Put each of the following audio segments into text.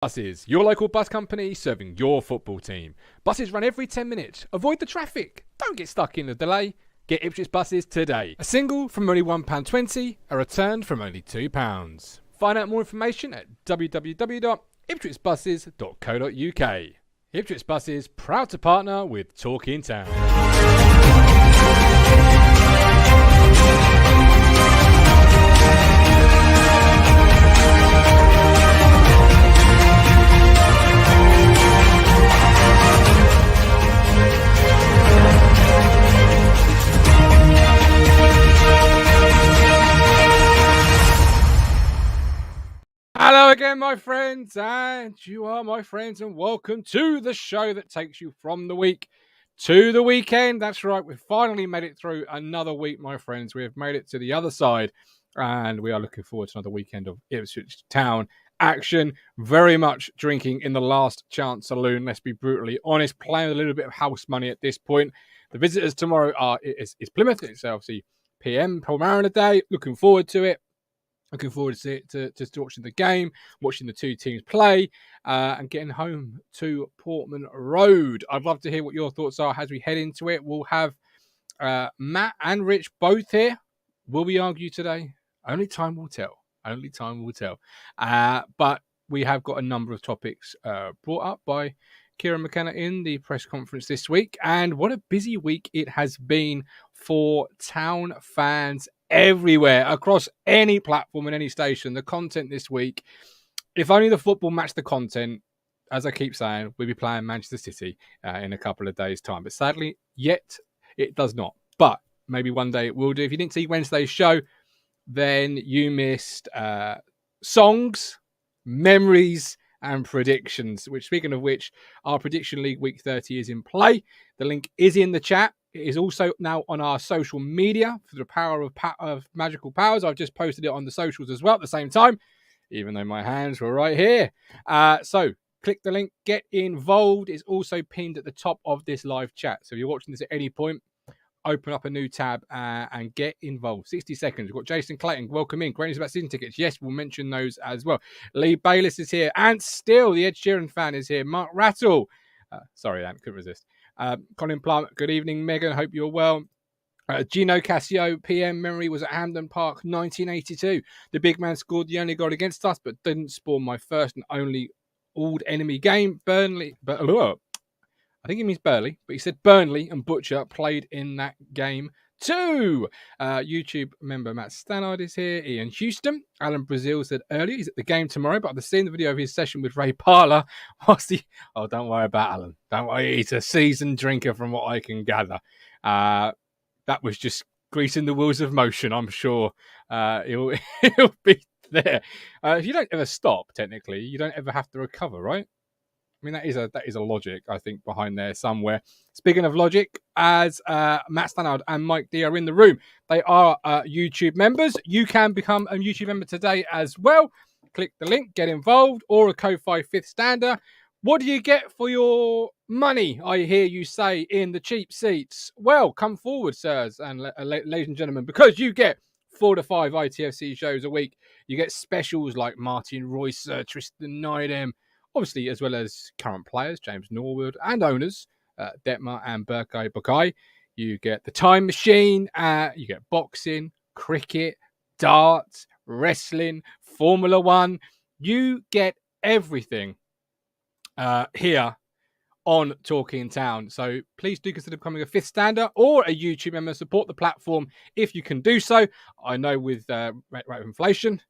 Buses, your local bus company serving your football team. Buses run every 10 minutes. Avoid the traffic. Don't get stuck in the delay. Get Ipswich buses today. A single from only £1.20, a return from only £2. Find out more information at www.ipswichbuses.co.uk. Ipswich Buses, proud to partner with Talking Town. Hello again, my friends, and you are my friends, and welcome to the show that takes you from the week to the weekend. That's right, we've finally made it through another week, my friends. We have made it to the other side, and we are looking forward to another weekend of Ipswich Town action. Very much drinking in the last chance saloon, let's be brutally honest, playing a little bit of house money at this point. The visitors tomorrow is Plymouth. It's obviously PM, Paul Mariner Day. Looking forward to it. Looking forward to watching the game, watching the two teams play, and getting home to Portman Road. I'd love to hear what your thoughts are as we head into it. We'll have Matt and Rich both here. Will we argue today? Only time will tell. Only time will tell. But we have got a number of topics brought up by Kieran McKenna in the press conference this week. And what a busy week it has been for Town fans everywhere, across any platform and any station. The content this week, if only the football matched the content, as I keep saying, we'll be playing Manchester City in a couple of days' time. But sadly, yet it does not. But maybe one day it will do. If you didn't see Wednesday's show, then you missed songs, memories, and predictions. Which, speaking of which, our Prediction League Week 30 is in play. The link is in the chat. It is also now on our social media for the power of magical powers. I've just posted it on the socials as well at the same time, even though my hands were right here. So click the link, get involved. It's also pinned at the top of this live chat. So if you're watching this at any point, open up a new tab and get involved. 60 seconds. We've got Jason Clayton. Welcome in. Great news about season tickets. Yes, we'll mention those as well. Lee Bayliss is here. And still, the Ed Sheeran fan is here. Mark Rattle. Sorry, Ant, couldn't resist. Colin Plant, good evening, Megan. Hope you're well. Gino Cassio, PM memory was at Hampden Park, 1982. The big man scored the only goal against us, but didn't spawn my first and only old enemy game. Burnley, but I think he means Burley, but he said Burnley and Butcher played in that game too. YouTube member Matt Stannard is here. Ian Houston. Alan Brazil said earlier he's at the game tomorrow, but I've seen the video of his session with Ray Parlour. Oh, don't worry about Alan. Don't worry. He's a seasoned drinker from what I can gather. That was just greasing the wheels of motion. I'm sure he'll be there. If you don't ever stop, technically, you don't ever have to recover, right? I mean, that is a logic, I think, behind there somewhere. Speaking of logic, as Matt Stannard and Mike D are in the room, they are YouTube members. You can become a YouTube member today as well. Click the link, get involved, or a Ko-Fi 5th stander. What do you get for your money, I hear you say, in the cheap seats? Well, come forward, sirs and ladies and gentlemen, because you get 4 to 5 ITFC shows a week. You get specials like Martin Royce, Tristan Nydem, obviously, as well as current players, James Norwood, and owners, Detmar and Berkay Bukai. You get the time machine, you get boxing, cricket, darts, wrestling, Formula One. You get everything here on Talking Town. So please do consider becoming a 5th stander or a YouTube member. Support the platform if you can do so. I know with rate of inflation,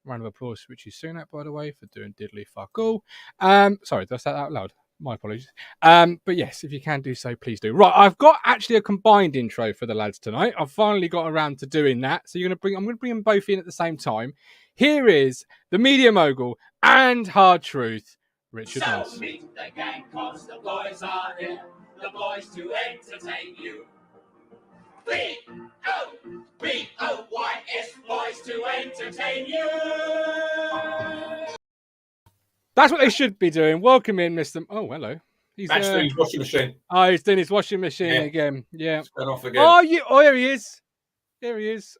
round of applause, Richie Sunak, by the way, for doing diddly fuck all. Sorry, did I say that out loud? My apologies. But yes, if you can do so, please do. Right, I've got actually a combined intro for the lads tonight. I've finally got around to doing that. So I'm going to bring them both in at the same time. Here is the media mogul and hard truth, Richard Moss. So meet the gang, cause the boys are here. The boys to entertain you. B-O-B-O-Y-S, boys to entertain you. That's what they should be doing. Welcome in, Mr. Oh, hello. He's doing his washing machine. Oh, he's doing his washing machine again. Yeah. It's gone off again. Oh, here he is. Here he is.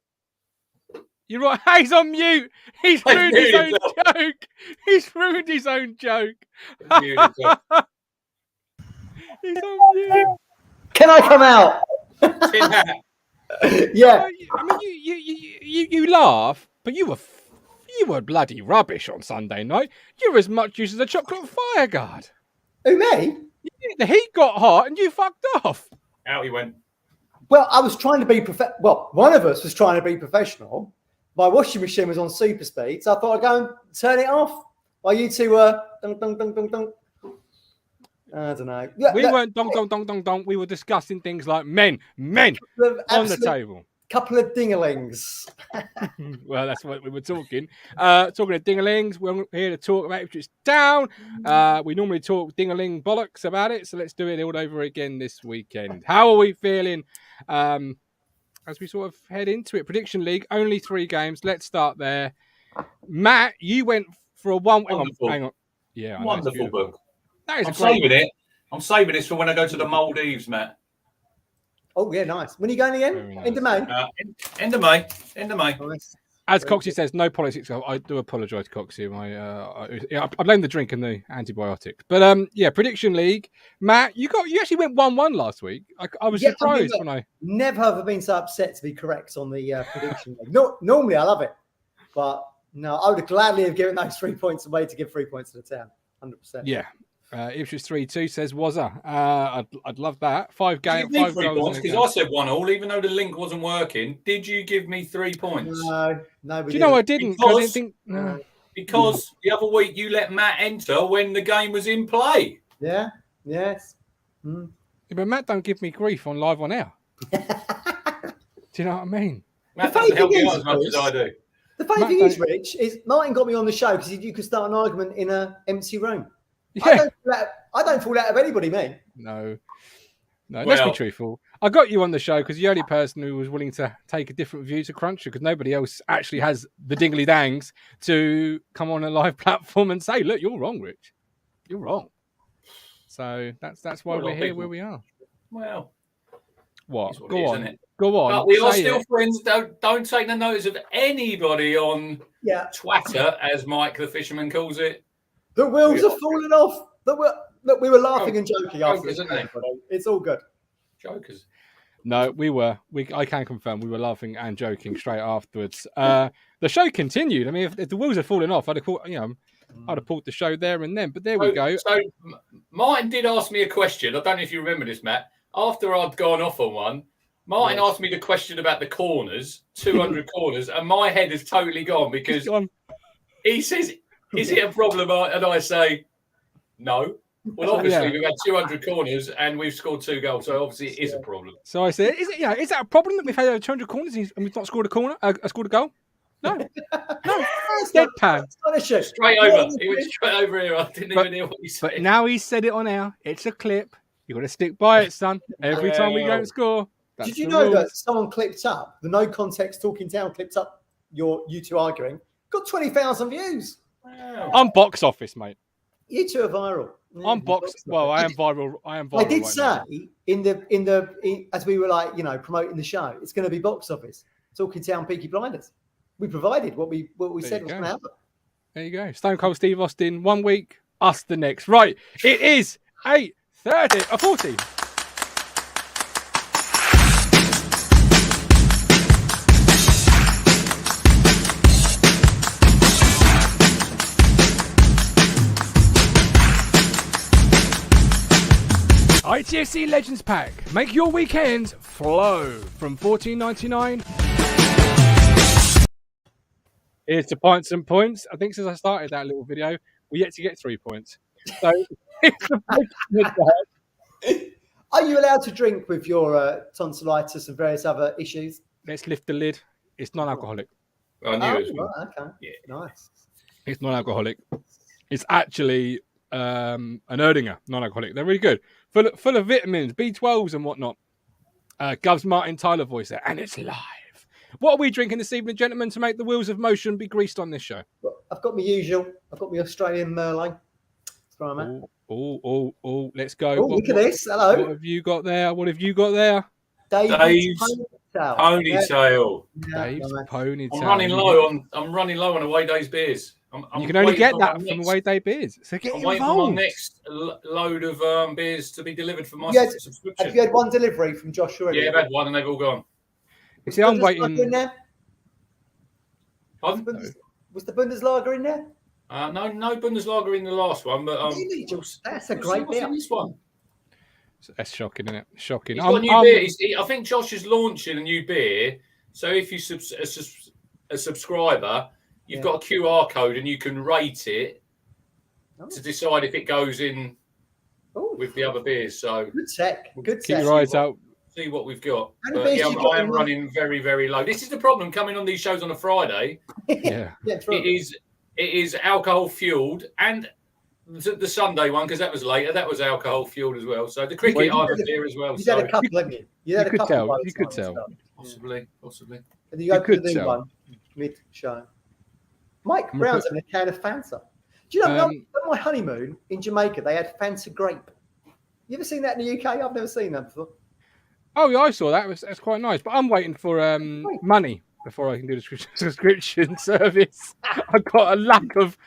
You're right. He's on mute. He's I've ruined his own muted joke. He's ruined his own joke. Muted myself. He's on mute. Can I come out? See that? Yeah. I mean, you laugh, but you were bloody rubbish on Sunday night. You were as much use as a chocolate fire guard. Who, me? The heat got hot and you fucked off. Out he went. Well, I was trying to be well, one of us was trying to be professional. My washing machine was on super speed, so I thought I'd go and turn it off while you two were dunk, dunk, dunk, dunk, dunk. I don't know. We weren't dong, dong, dong, dong, dong. We were discussing things like men on the table. Couple of dinglings. Well, that's what we were talking. Talking of dingalings, we're here to talk about Ipswich Town. We normally talk dingaling bollocks about it, so let's do it all over again this weekend. How are we feeling as we sort of head into it? Prediction League, only 3 games. Let's start there. Matt, you went for a one. Hang on. Yeah, I know, Wonderful book. That is I'm saving it. I'm saving this for when I go to the Maldives, Matt. Oh, yeah, nice. When are you going again? Nice. End of May? End of May. End of May. Nice. As Coxie says, no politics. I do apologise, Coxie. I blame the drink and the antibiotics. But yeah, Prediction League. Matt, you actually went 1-1 last week. I was surprised when I never have been so upset to be correct on the prediction league. No, normally I love it, but no, I would gladly have given those 3 points away to give 3 points to the town. 100%. Yeah. Ipswich 3-2 says Wazza. I'd love that. 5 games, 5 goals. Because I said 1-1, even though the link wasn't working. Did you give me 3 points? No. Do you know I didn't? Because, I didn't think. No. Because the other week you let Matt enter when the game was in play. Yeah. Yes. Yeah, but Matt don't give me grief on live on air. Do you know what I mean? Matt doesn't help me out as much as I do. The funny thing is, Rich, is Martin got me on the show because you could start an argument in an empty room. Yeah. I don't fall out of anybody, mate. No, let's be truthful. I got you on the show because you're the only person who was willing to take a different view to Cruncher, because nobody else actually has the dingly dangs to come on a live platform and say, look, you're wrong, Rich. You're wrong. So that's why we're here where we are. Well, what? Go on. It? Go on. But we are still friends. Don't take the notice of anybody on Twitter, as Mike the fisherman calls it. The wheels are falling off. We were laughing and joking after this. It's all good. Jokers. No, we were. I can confirm we were laughing and joking straight afterwards. The show continued. I mean, if the wheels had fallen off, I'd have pulled the show there and then. But there we go. So Martin did ask me a question. I don't know if you remember this, Matt. After I'd gone off on one, Martin asked me the question about the corners, 200 corners, and my head has totally gone because he says, is it a problem? And I say, no. Well, obviously, we've had 200 corners and we've scored 2 goals, so obviously it is a problem. So I said, is that a problem that we've had over 200 corners and we've not scored scored a goal? No. No. It's deadpan. Straight over. He went straight over here. I didn't even hear what he said. But now he said it on air. It's a clip. You've got to stick by it, son. Every time we don't score. Did you know that someone clipped up, the No Context Talking Town clipped up you two arguing, got 20,000 views. Wow. I'm box office, mate. You two are viral. Yeah, I'm box. Well, I am viral. I did say in the as we were promoting the show, it's going to be box office. Talking Town Peaky Blinders. We provided what we said was going to happen. There you go. Stone Cold Steve Austin 1 week, us the next. Right. It is 40. ITFC Legends Pack. Make your weekends flow from $14.99. Here's to pints and points. I think since I started that little video, we're yet to get 3 points. So, are you allowed to drink with your tonsillitis and various other issues? Let's lift the lid. It's non-alcoholic. I knew it. Right, okay. Yeah. Nice. It's non-alcoholic. It's actually an Erdinger, non-alcoholic. They're really good. Full of vitamins, B12s and whatnot. Gov's Martin Tyler voice there. And it's live. What are we drinking this evening, gentlemen, to make the wheels of motion be greased on this show? I've got my usual. I've got my Australian Merlot. That's where I'm at. Oh, let's go. Oh, look at this. Hello. What have you got there? Dave's ponytail. ponytail. Yeah, Dave's nice. ponytail. I'm running low on away days beers. You can only get that from from away day beers. So get I'm waiting involved. for my next load of beers to be delivered for my Have subscription. you had one delivery from Josh already? Yeah, I've had one and they've all gone. You see, I'm waiting. In there? Pardon? Was the Bundeslager in there? No Bundeslager in the last one, but really? That's a great what's beer. in this one. That's shocking, isn't it? Shocking. He's got a new beer. I think Josh is launching a new beer. So if you a subscriber, you've got a QR code and you can rate it to decide if it goes in with the other beers. So good tech. Good keep tech. your eyes out. See what we've got. I am running very, very low. This is the problem coming on these shows on a Friday. Yeah. It is alcohol fueled, and the Sunday one, because that was later, that was alcohol fueled as well. So the cricket I had there as well. You had a couple, haven't you? You had a couple. You could tell. Possibly. And you go to the new one mid-show. Mike Brown's having a can of Fanta. Do you know, on my honeymoon in Jamaica, they had Fanta grape. You ever seen that in the UK? I've never seen that before. Oh, yeah, I saw that. That's quite nice. But I'm waiting for money before I can do the subscription service. I've got a lack of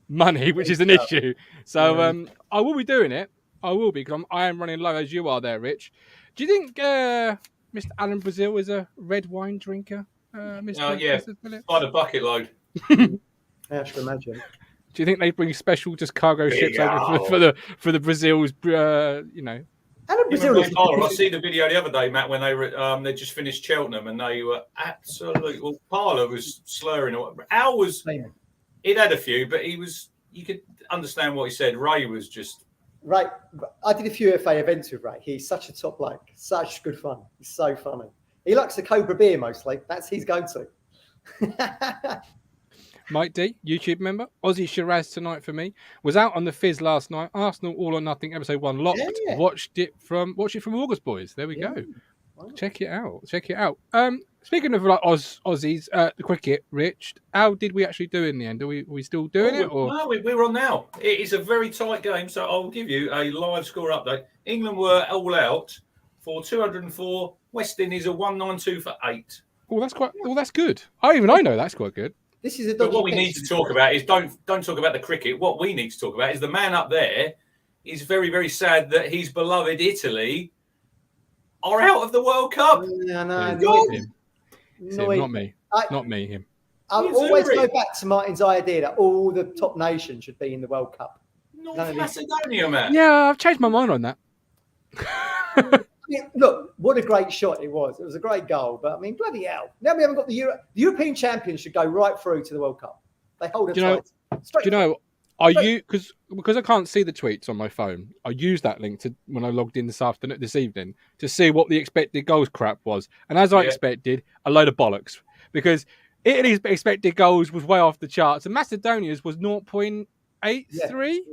money, which is an issue. So I will be doing it. I will be, because I am running low as you are there, Rich. Do you think Mr. Alan Brazil is a red wine drinker? Mr. By the bucket load. I should imagine. Do you think they bring special just cargo ships over for the Brazils? I see the video the other day, Matt, when they just finished Cheltenham and they were absolutely. Well, Parlour was slurring. Al was. He'd had a few, but you could understand what he said. Ray was just. Right. I did a few FA events with Ray. He's such a top bloke. Such good fun. He's so funny. He likes the Cobra beer mostly. That's his go-to. Mike D, YouTube member. Aussie Shiraz tonight for me. Was out on the Fizz last night. Arsenal All or Nothing episode 1 locked. Yeah. Watched it from August, boys. There we go. Wow. Check it out. Speaking of like Aussies, the cricket, Rich, how did we actually do in the end? Are we still doing it? Or? No, we're on now. It is a very tight game, so I'll give you a live score update. England were all out for 204. West Indies are 192 for 8. Oh, that's good. I know that's quite good. This is but what we need to talk about is don't talk about the cricket. What we need to talk about is the man up there is very, very sad that his beloved Italy are out of the World Cup. Yeah, no, him. Not me. Not me, him. I always go back to Martin's idea that all the top nations should be in the World Cup. North Macedonia, man. Yeah, I've changed my mind on that. Look, what a great shot it was. It was a great goal. But, I mean, bloody hell. Now we haven't got the European champions should go right through to the World Cup. They hold it tight. Do you know, because I can't see the tweets on my phone, I used that link when I logged in this evening to see what the expected goals crap was. And as I expected, a load of bollocks. Because Italy's expected goals was way off the charts and Macedonia's was 0.83. Literally,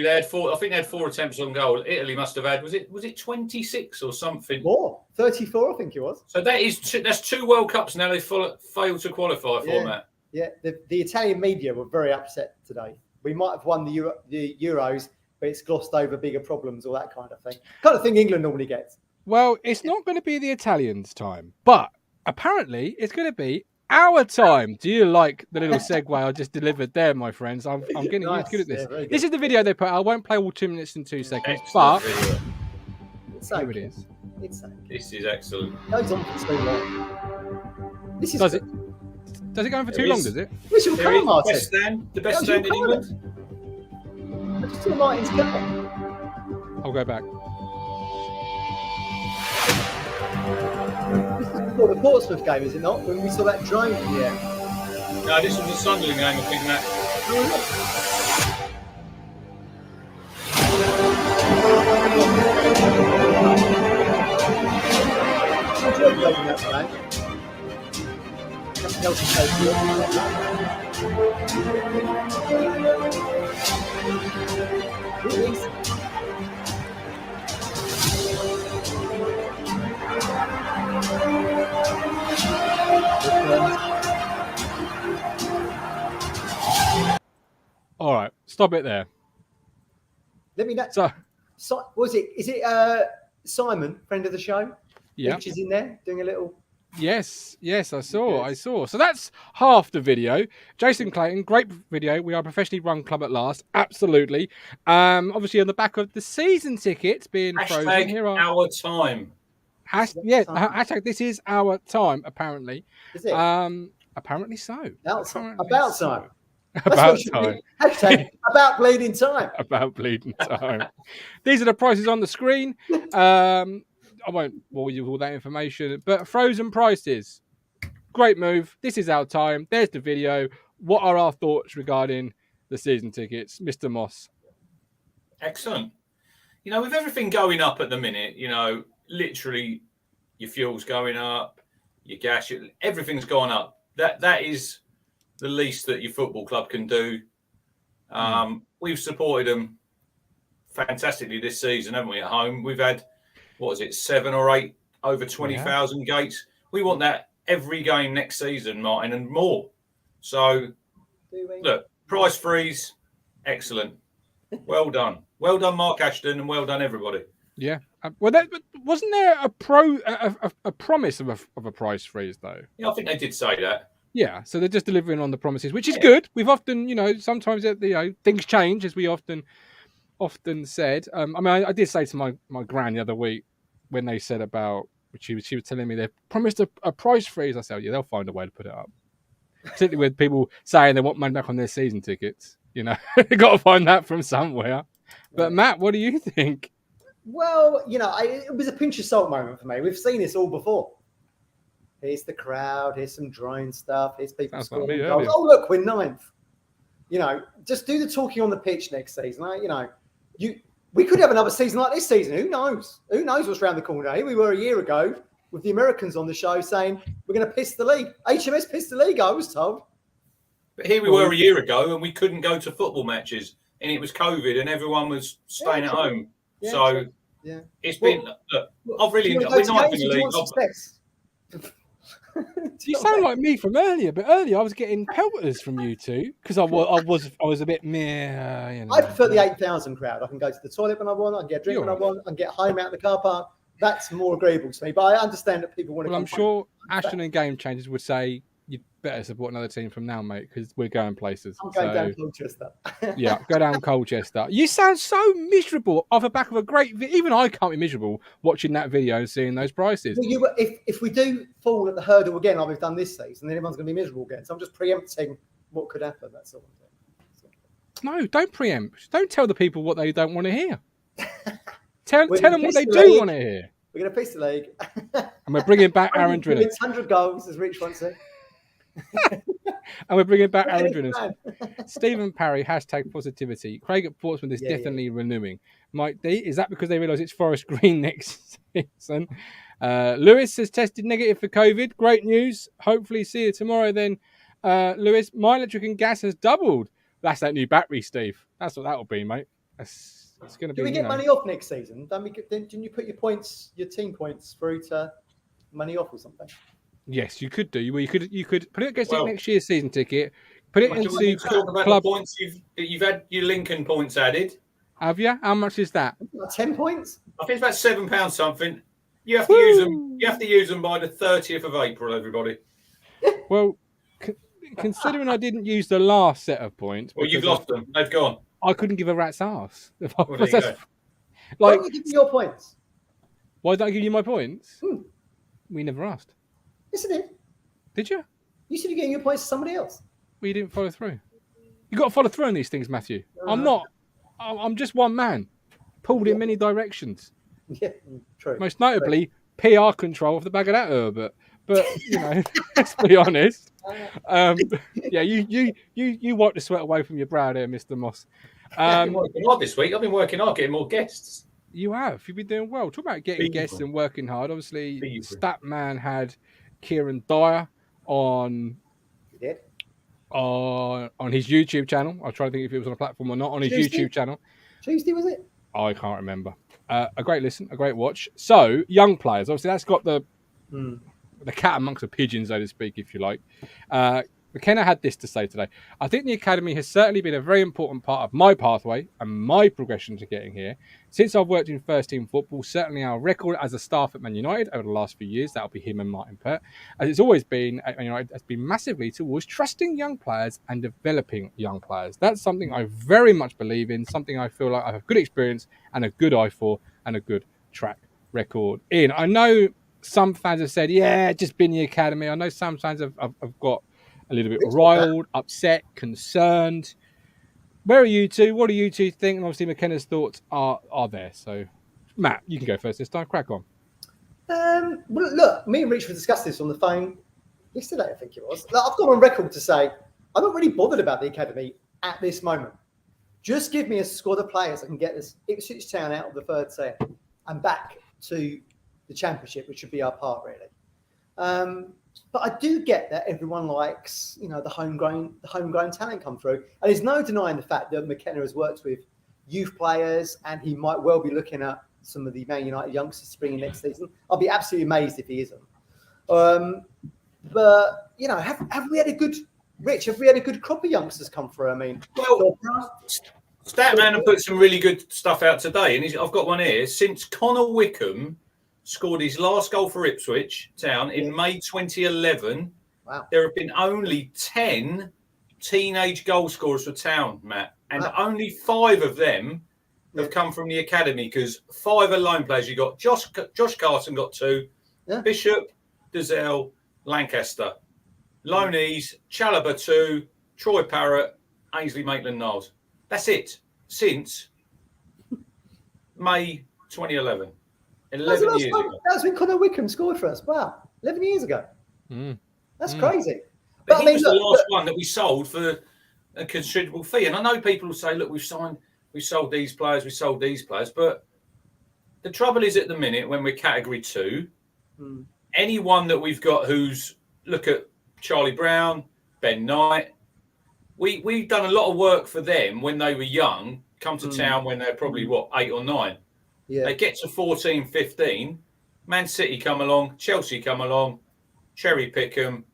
they had 4. I think they had 4 attempts on goal. Italy must have had. Was it 26 or something? More, 34, I think it was. So that's 2 World Cups now. They failed to qualify for, Matt. Yeah, the Italian media were very upset today. We might have won the Euros, but it's glossed over bigger problems, all that kind of thing. Kind of thing England normally gets. Well, it's not going to be the Italians' time, but apparently it's going to be our time. Do you like the little segue I just delivered there, my friends? I'm getting used good at this. Yeah, this is the video they put out. I won't play all 2 minutes and 2 seconds, but here it is. This is excellent. It goes on for too long. Does it go on for too long, does it? Where's your car, Martin? The best stand in England. Just to Martin's car. I'll go back. This is before the Portsmouth game, is it not? When we saw that drone in the air. No, this was the Sunderland game, I think, Matt. All right, stop it there. Let me know. So was it? Is it Simon, friend of the show. Yeah. Which is in there doing a little. Yes, I saw. So that's half the video. Jason Clayton, great video. We are a professionally run club at last. Absolutely. Obviously on the back of the season tickets being frozen. Here are our time. Hashtag this is our time, apparently. Is it? Apparently so. About time. About time. Hashtag about bleeding time. About bleeding time. These are the prices on the screen. I won't bore you with all that information, but frozen prices. Great move. This is our time. There's the video. What are our thoughts regarding the season tickets, Mr. Moss? Excellent. With everything going up at the minute, literally your fuel's going up, your gas, everything's gone up. That is the least that your football club can do. We've supported them fantastically this season, haven't we, at home? We've had, 7 or 8 over 20,000 gates. We want that every game next season, Martin, and more. So, look, price freeze, excellent. Well done. Well done, Mark Ashton, and well done, everybody. Yeah. Wasn't there a promise of a price freeze, though? Yeah, I think they did say that. Yeah, so they're just delivering on the promises, which is good. We've often, sometimes, things change, as we often said. I did say to my gran the other week when they said about, she was telling me they promised a price freeze. I said, yeah, they'll find a way to put it up. Particularly with people saying they want money back on their season tickets. They've got to find that from somewhere. But Matt, what do you think? Well, it was a pinch of salt moment for me. We've seen this all before. Here's the crowd. Here's some drone stuff. Here's people scoring goals. Oh, look, we're 9th. Just do the talking on the pitch next season. We could have another season like this season. Who knows? Who knows what's around the corner? Here we were a year ago with the Americans on the show saying we're going to piss the league. HMS pissed the league, I was told. But here we were a year ago and we couldn't go to football matches and it was COVID and everyone was staying at home. Yeah, so it's been, look, I've really, we're not in the league. You sound like me from earlier, but earlier I was getting pelters from you two because I was a bit meh. I prefer the 8,000 crowd. I can go to the toilet when I want. I can get a drink when I want. I can get home out of the car park. That's more agreeable to me. But I understand that people want to. Well, I'm sure Ashton and Game Changers would say you'd better support another team from now, mate, because we're going places. I'm going down Colchester. Yeah, go down Colchester. You sound so miserable off the back of a great video. Even I can't be miserable watching that video and seeing those prices. Well, if we do fall at the hurdle again, like we've done this season, then everyone's going to be miserable again. So I'm just preempting what could happen. That's all I'm saying. No, don't preempt. Don't tell the people what they don't want to hear. Tell them what they do want to hear. We're going to piss the league. And we're bringing back Aaron Drinnen. 100 goals, as Rich once said. And we're bringing back Aaron Drinnen. Stephen Parry, hashtag positivity. Craig at Portsmouth is definitely renewing. Mike D, is that because they realise it's Forest Green next season? Lewis has tested negative for COVID. Great news. Hopefully see you tomorrow then. Lewis, my electric and gas has doubled. That's that new battery, Steve. That's what that'll be, mate. It's going to be. Do we get money off next season? Didn't you put your team points through to money off or something? Yes, you could do. You could put it against next year's season ticket. Put it into talk about club the points you've had your Lincoln points added. Have you? How much is that? 10 points. I think it's about £7 something. You have to use them. You have to use them by the 30th of April. Everybody. Well, considering I didn't use the last set of points, well, you've lost them. They've gone. I couldn't give a rat's ass. Well, there you go. Why don't you give me your points? Why don't I give you my points? We never asked. Yes, I did. Did you? You said you're getting your points to somebody else. Well, you didn't follow through. You got to follow through on these things, Matthew. I'm just one man, pulled in many directions. Yeah, true. Most notably, PR control of the bag of that Herbert. But let's be honest. You wipe the sweat away from your brow there, Mr. Moss. I've been working hard this week. I've been working hard, getting more guests. You have. You've been doing well. Talk about getting guests and working hard. Obviously, Statman had Kieran Dyer on his YouTube channel. I was trying to think if it was on a platform or not. On his YouTube channel. Tuesday, was it? I can't remember. A great listen, a great watch. So, young players. Obviously, that's got the cat amongst the pigeons, so to speak, if you like. McKenna had this to say today. I think the academy has certainly been a very important part of my pathway and my progression to getting here. Since I've worked in first team football, certainly our record as a staff at Man United over the last few years, that'll be him and Martin Pert, as it's always been at Man United, has been massively towards trusting young players and developing young players. That's something I very much believe in, something I feel like I have good experience and a good eye for and a good track record in. I know some fans have said, yeah, just been the academy. I know some fans have got a little bit riled, upset, concerned. Where are you two? What do you two think? And obviously McKenna's thoughts are there. So, Matt, you can go first this time. Crack on. Well, look, me and Rich discussed this on the phone yesterday, I think it was. Like, I've gone on record to say I'm not really bothered about the academy at this moment. Just give me a squad of players that can get this Ipswich Town out of the third tier and back to the championship, which should be our part, really. But I do get that everyone likes, the homegrown talent come through. And there's no denying the fact that McKenna has worked with youth players and he might well be looking at some of the Man United youngsters to bring in next season. I'll be absolutely amazed if he isn't. But, have we had a good crop of youngsters come through? I mean, well, Statman put some really good stuff out today. And I've got one here. Since Connor Wickham scored his last goal for Ipswich Town in May 2011. Wow. There have been only 10 teenage goal scorers for Town, Matt, and only 5 of them have come from the academy because 5 are loan players. You got Josh Carson got 2, Bishop, Dazelle, Lancaster, loanees, Chalobah 2, Troy Parrott, Ainsley Maitland-Niles. That's it since May 2011. 11 years ago. That's when Connor Wickham scored for us. Wow, 11 years ago. That's crazy. But he was the last one that we sold for a considerable fee. And I know people will say, look, we sold these players, But the trouble is at the minute when we're category 2, anyone that we've got look at Charlie Brown, Ben Knight, we've done a lot of work for them when they were young, come to Town when they're probably, 8 or 9. Yeah. They get to 14, 15. Man City come along, Chelsea come along, cherry pick them.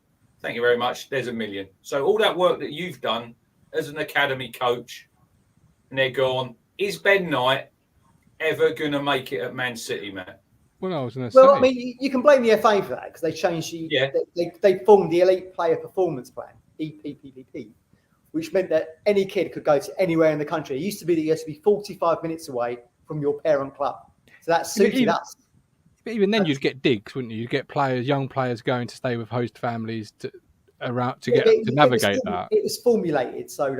Thank you very much. There's $1 million. So all that work that you've done as an academy coach, and they're gone. Is Ben Knight ever going to make it at Man City, Matt? Well, I was going to say. Well, I mean, you can blame the FA for that because they changed they formed the Elite Player Performance Plan, EPPP, which meant that any kid could go to anywhere in the country. It used to be that you had to be 45 minutes away from your parent club. So that suited us. But even then, you'd get digs, wouldn't you? You'd get young players going to stay with host families to navigate that. It was formulated so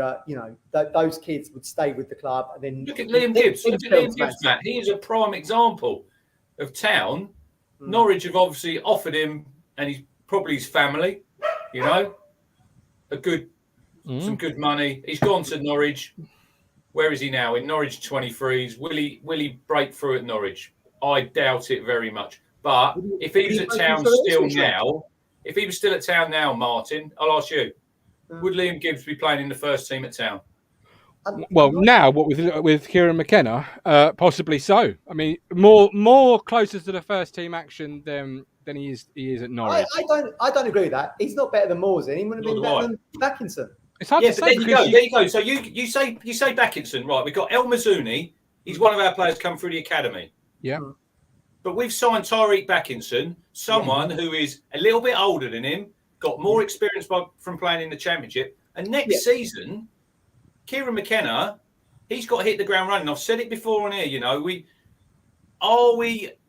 that those kids would stay with the club. And then look at Liam Gibbs. Matt. He is a prime example of Town. Norwich have obviously offered him, and he's probably his family. Some good money. He's gone to Norwich. Where is he now? In Norwich 23s. Will he break through at Norwich? I doubt it very much. But if he was at Town still now, if he was still at Town now, Martin, I'll ask you, would Liam Gibbs be playing in the first team at Town? Well, now what with Kieran McKenna, possibly so. I mean, more closer to the first team action than he is at Norwich. I don't agree with that. He's not better than Mawson. He wouldn't have been better than Backinson. It's hard to say. There you go. So you say Backinson, right? We've got El Mazzuni. He's one of our players come through the academy. Yeah. But we've signed Tyreek Backinson, someone who is a little bit older than him, got more experience from playing in the championship. And next season, Kieran McKenna, he's got to hit the ground running. I've said it before on here, are we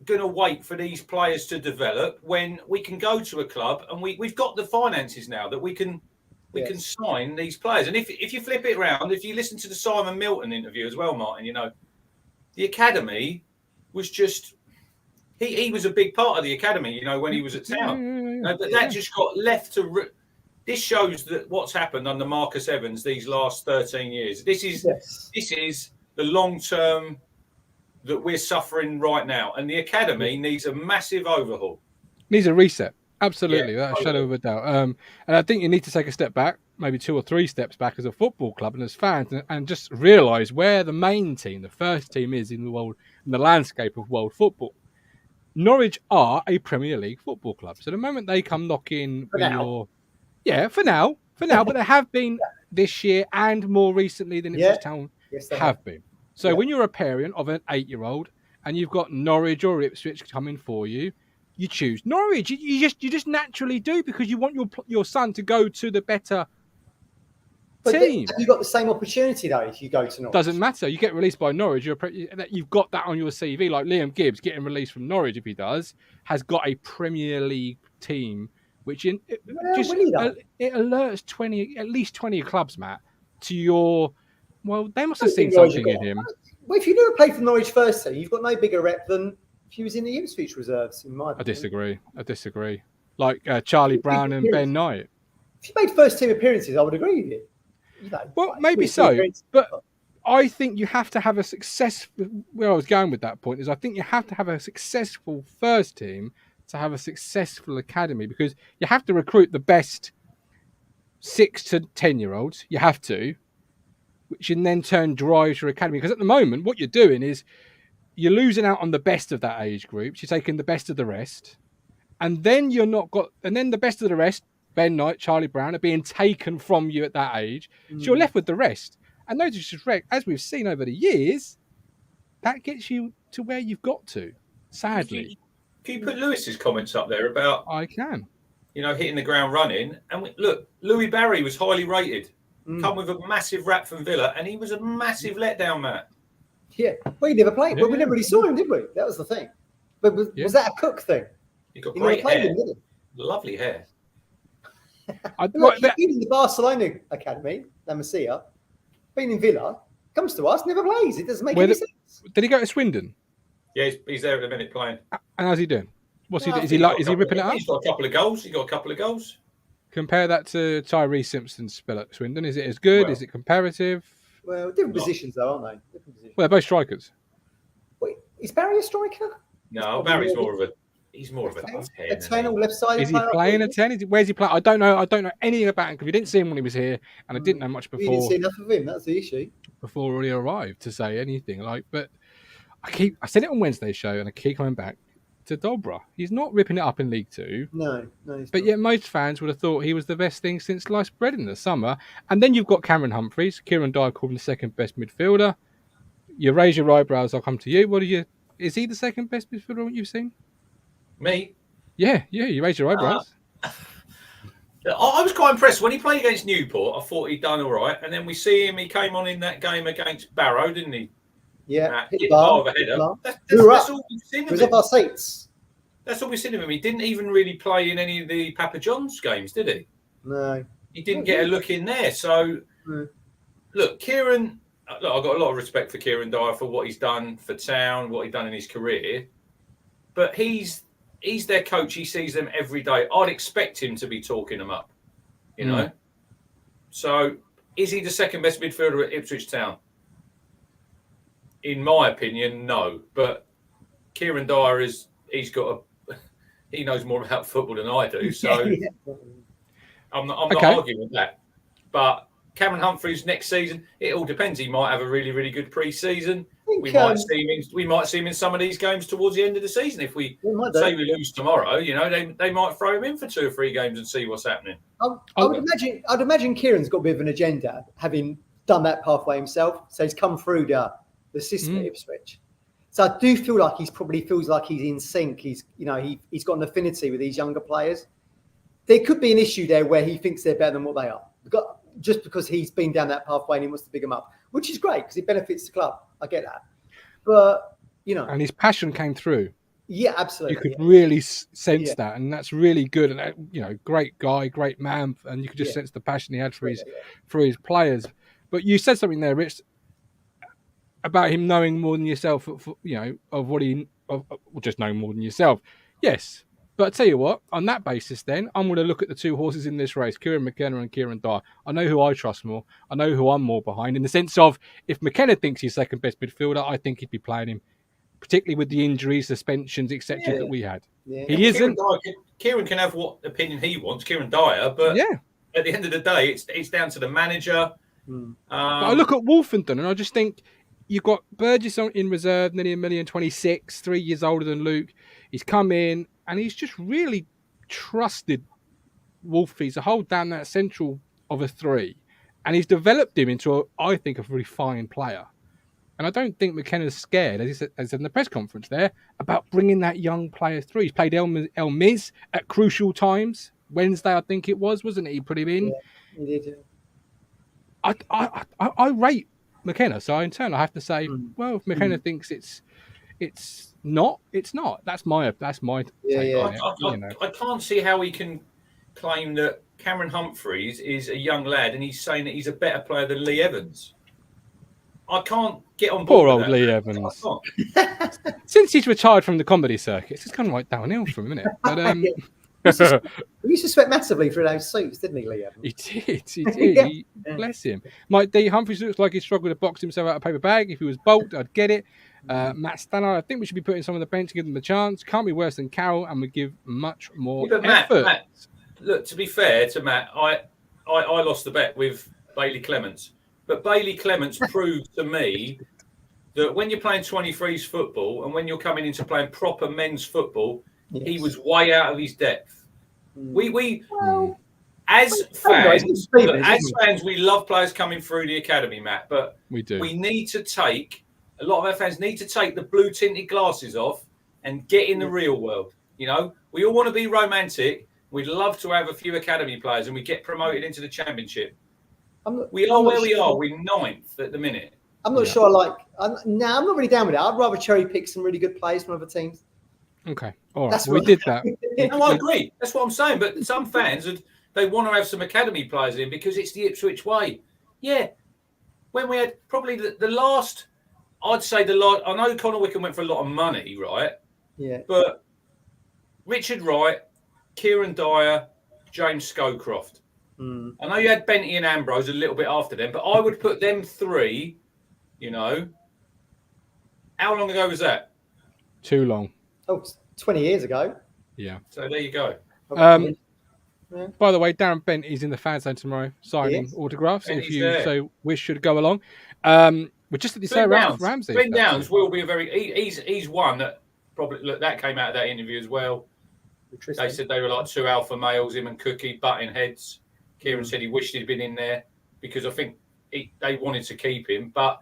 going to wait for these players to develop when we can go to a club and we've got the finances now that we can sign these players? And if you flip it around, if you listen to the Simon Milton interview as well, Martin, the academy was just he was a big part of the academy, when he was at Town. But that just got left to. This shows that what's happened under Marcus Evans these last 13 years. This is the long term that we're suffering right now, and the academy needs a massive overhaul. Needs a reset. Absolutely, without a shadow of a doubt. And I think you need to take a step back, maybe 2 or 3 steps back as a football club and as fans, and just realise where the main team, the first team, is in the landscape of world football. Norwich are a Premier League football club, so the moment they come knocking, for now, for now, but there have been this year and more recently than Ipswich Town Yes, they have been. So Yeah. when you're a parent of an 8-year-old and you've got Norwich or Ipswich coming for you, you choose Norwich. You just naturally do because you want your son to go to the better But team. have you got the same opportunity though if you go to Norwich? Doesn't matter. You get released by Norwich. You've got that on your CV. Like Liam Gibbs getting released from Norwich, if he does, has got a Premier League team, which it alerts at least 20 clubs, Matt, to your. Well, they must have seen something in him. Well, if you never played for the Norwich first team, you've got no bigger rep than if he was in the Ipswich reserves. In my opinion. I disagree. Like Charlie Brown and Ben Knight. If you made first team appearances, I would agree with you. Well, maybe so, but I think you have to have a successful. Where I was going with that point is, I think you have to have a successful first team to have a successful academy, because you have to recruit the best 6 to 10-year-olds. You have to, which in then turn drives your academy. Because at the moment, what you're doing is you're losing out on the best of that age group. You're taking the best of the rest, and then the best of the rest. Ben Knight, Charlie Brown are being taken from you at that age. So you're left with the rest. And no disrespect, as we've seen over the years, that gets you to where you've got to, sadly. Can you put Lewis's comments up there about... I can. Hitting the ground running. And look, Louis Barry was highly rated. Come with a massive rap from Villa, and he was a massive letdown, Matt. Yeah. Well, he never played. Well, we never really saw him, did we? That was the thing. But was that a Cook thing? He got great hair. Lovely hair. Look, he's been in the Barcelona academy, La Masia, been in Villa, comes to us, never plays. It doesn't make any sense. Did he go to Swindon? Yeah, he's there at the minute playing. And how's he doing? What's he doing? Is he ripping it up? He's got a couple of goals. Compare that to Tyree Simpson's spell at Swindon. Is it as good? Is it comparative? Well, different positions though, aren't they? Different positions. Well, they're both strikers. Wait, is Barry a striker? No, Barry's more of a 10 or left side. Is he playing a 10? Where's he playing? I don't know anything about him because we didn't see him when he was here, and I didn't know much before. We didn't see enough of him. That's the issue. Before he arrived to say anything but I said it on Wednesday's show, and I keep coming back to Dobra. He's not ripping it up in League Two. No. But yet most fans would have thought he was the best thing since sliced bread in the summer. And then you've got Cameron Humphreys, Kieran Dyer called him the second best midfielder. You raise your eyebrows, I'll come to you. Is he the second best midfielder you've seen? Me? Yeah, you raise your eyebrows. I was quite impressed. When he played against Newport, I thought he'd done all right. And then we see him, he came on in that game against Barrow, didn't he? Yeah. Hit the bar of a header. That's all we've seen of him. He was off our seats. That's all we've seen of him. He didn't even really play in any of the Papa John's games, did he? No. He didn't get a look in there. So, look, Kieran... Look, I've got a lot of respect for Kieran Dyer for what he's done for Town, what he's done in his career. But he's their coach. He sees them every day. I'd expect him to be talking them up, you know. So, is he the second best midfielder at Ipswich Town? In my opinion, no. But Kieran Dyer he knows more about football than I do. So I'm not arguing with that. But Cameron Humphreys next season, it all depends. He might have a really, really good pre-season. We might see him in some of these games towards the end of the season. If we say we lose tomorrow, they might throw him in for 2 or 3 games and see what's happening. I'd imagine Kieran's got a bit of an agenda, having done that pathway himself. So he's come through the system at Ipswich. So I do feel like he probably feels like he's in sync. He's got an affinity with these younger players. There could be an issue there where he thinks they're better than what they are, just because he's been down that pathway and he wants to big them up, which is great because it benefits the club. I get that, but and his passion came through. Yeah, absolutely. You could really sense that, and that's really good. And great guy, great man, and you could just sense the passion he had for his players. But you said something there, Rich, about him knowing more than yourself, just knowing more than yourself. Yes, but I tell you what, on that basis, then I'm going to look at the 2 horses in this race, Kieran McKenna and Kieran Dyer. I know who I trust more. I know who I'm more behind. In the sense of, if McKenna thinks he's second best midfielder, I think he'd be playing him, particularly with the injuries, suspensions, etc. that we had. Yeah. He isn't. Kieran can have what opinion he wants, Kieran Dyer, but at the end of the day, it's down to the manager. But I look at Wolfenden and I just think, you've got Burgess in reserve, nearly $1,026,000, 3 years older than Luke. He's come in and he's just really trusted Wolfie to hold down that central of a 3, and he's developed him into, I think, a really fine player. And I don't think McKenna's scared, as he said in the press conference there, about bringing that young player through. He's played El Miz at crucial times. Wednesday, I think it was, wasn't it? He put him in. Yeah, he did. I rate McKenna, so in turn I have to say, well, if McKenna thinks it's not, it's not. That's my take on it. I can't see how he can claim that Cameron Humphreys is a young lad and he's saying that he's a better player than Lee Evans. I can't get on board. Poor old with that. Lee Evans. Since he's retired from the comedy circuit, it's kind of like downhill for a minute. But he used to sweat massively through those suits, didn't he, Lee Evans? He did. Bless him. Mike D. Humphreys looks like he struggled to box himself out of a paper bag. If he was Bolt, I'd get it. Matt Stannard, I think we should be putting some on the bench to give them a chance. Can't be worse than Carroll, and we give much more effort. Matt, look, to be fair to Matt, I lost the bet with Bailey Clements. But Bailey Clements proved to me that when you're playing 23s football and when you're coming into playing proper men's football, he was way out of his depth. As fans, we love players coming through the academy, Matt. But we do. We need to take a lot of our fans need to take the blue tinted glasses off and get in the real world. You know, we all want to be romantic. We'd love to have a few academy players and we get promoted into the championship. We are where we are. We're 9th at the minute. I'm not sure. I'm not really down with it. I'd rather cherry pick some really good players from other teams. Okay, all right. We did that. No, I agree. That's what I'm saying. But some fans, they want to have some academy players in because it's the Ipswich way. Yeah. When we had probably the last, I'd say the last. I know Conor Wickham went for a lot of money, right? Yeah. But Richard Wright, Kieran Dyer, James Scowcroft. I know you had Benty and Ambrose a little bit after them, but I would put them 3, you know. How long ago was that? Too long. Oh, 20 years ago. Yeah. So there you go. By the way, Darren Benty's in the fan zone tomorrow signing autographs. Benty's if you there. so wish should go along. We're just at the same round for Ramsey. Ben Downs will be a very. He's one that probably that came out of that interview as well. They said they were like 2 alpha males, him and Cookie butting heads. Kieran said he wished he'd been in there because I think they wanted to keep him. But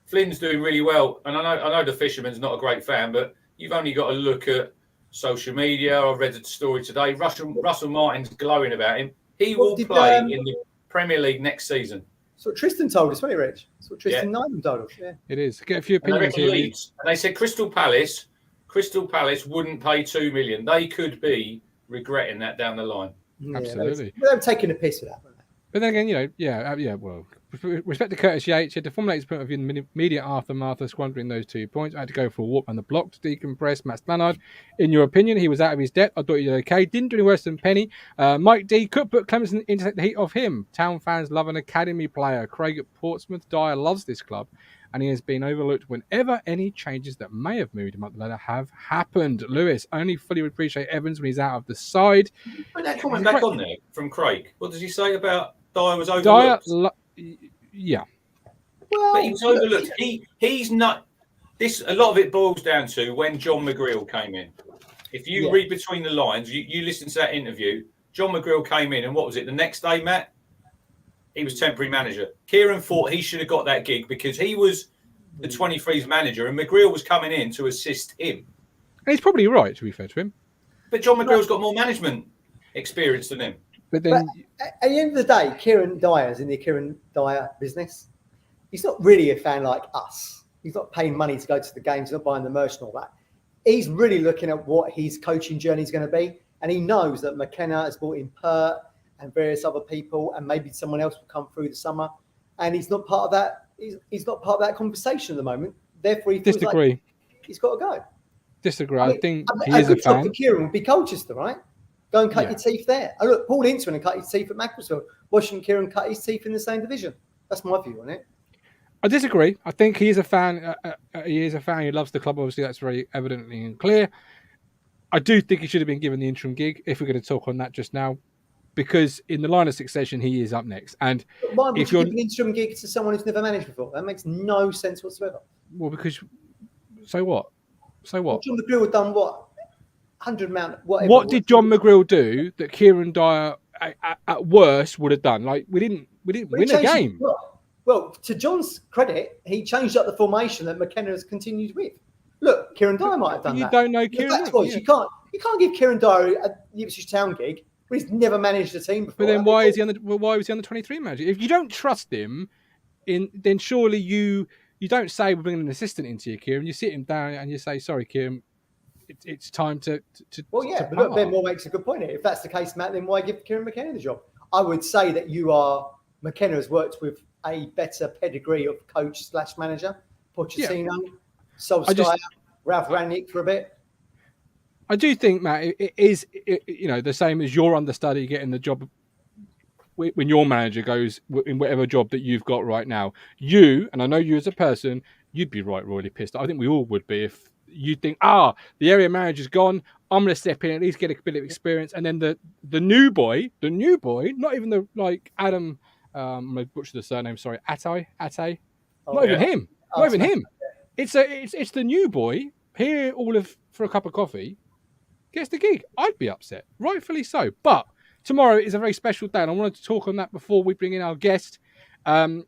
Flynn's doing really well, and I know the Fisherman's not a great fan, but you've only got to look at social media. I read a story today. Russell Martin's glowing about him. He will play in the Premier League next season. That's what Tristan told us, wasn't he, Rich? That's what Tristan Nyman told us. Yeah, it is. Get a few opinions here. And they said Crystal Palace wouldn't pay 2 million. They could be regretting that down the line. Absolutely. They were taking a piss with that, weren't they? But then again, you know, well, respect to Curtis Yates, he had to formulate his point of view in the immediate aftermath of squandering those 2 points. I had to go for a walk on the block to decompress. Matt Stannard, in your opinion, he was out of his depth. I thought he did okay. Didn't do any worse than Penny. Mike D could put Clemson into the heat of him. Town fans love an academy player. Craig at Portsmouth. Dyer loves this club, and he has been overlooked whenever any changes that may have moved him up the ladder have happened. Lewis, only fully would appreciate Evans when he's out of the side. Put that comment back on there from Craig. What does he say about Dyer was overlooked? Yeah. Well, but he was overlooked. He's not. A lot of it boils down to when John McGreal came in. If you read between the lines, you listen to that interview. John McGreal came in, and what was it? The next day, Matt, he was temporary manager. Kieran thought he should have got that gig because he was the 23's manager, and McGreal was coming in to assist him. And he's probably right, to be fair to him. But John McGreal's got more management experience than him. But then, at the end of the day, Kieran Dyer's in the Kieran Dyer business. He's not really a fan like us. He's not paying money to go to the games. He's not buying the merch and all that. He's really looking at what his coaching journey is going to be. And he knows that McKenna has brought in Pert and various other people, and maybe someone else will come through the summer. And he's not part of that. He's not part of that conversation at the moment. Therefore, he feels disagree. Like he's got to go. Disagree. I think he a is a good job fan. for Kieran would be Colchester, right? Go and cut your teeth there. Oh, look, Paul Ince went and cut his teeth at Macclesfield. Why shouldn't Kieran cut his teeth in the same division? That's my view on it. I disagree. I think he is a fan. He is a fan. He loves the club. Obviously, that's very evidently and clear. I do think he should have been given the interim gig, if we're going to talk on that just now, because in the line of succession, he is up next. And but why would you give an interim gig to someone who's never managed before? That makes no sense whatsoever. Well, because so what? So what? John McGreal had done what? 100 amount. Whatever. What did John McGreal do that Kieran Dyer at worst would have done. Like we didn't win a game. Well, to John's credit, he changed up the formation that McKenna has continued with. Look, Kieran Dyer might have done that. You don't know Kieran. You can't give Kieran Dyer a Ipswich Town gig when he's never managed a team before. But then why was he on the 23 manager? If you don't trust him, then surely you don't say we're bringing an assistant into you, Kieran. You sit him down and you say, sorry, Kieran, it's time to. Well, yeah, but look, Ben Moore makes a good point here. If that's the case, Matt, then why give Kieran McKenna the job? I would say that McKenna has worked with a better pedigree of coach / manager. Pochettino, Solskjaer, Ralph Rangnick for a bit. I do think, Matt, it is the same as your understudy getting the job when your manager goes in whatever job that you've got right now. You, and I know you as a person, you'd be royally pissed. I think we all would be if you think, the area manager's gone. I'm going to step in, at least get a bit of experience, and then the new boy, not even the Adam. I'm going to butcher the surname. Sorry, Ate. Not even him. Not even him. It's the new boy here, for a cup of coffee, gets the gig. I'd be upset, rightfully so. But tomorrow is a very special day, and I wanted to talk on that before we bring in our guest. It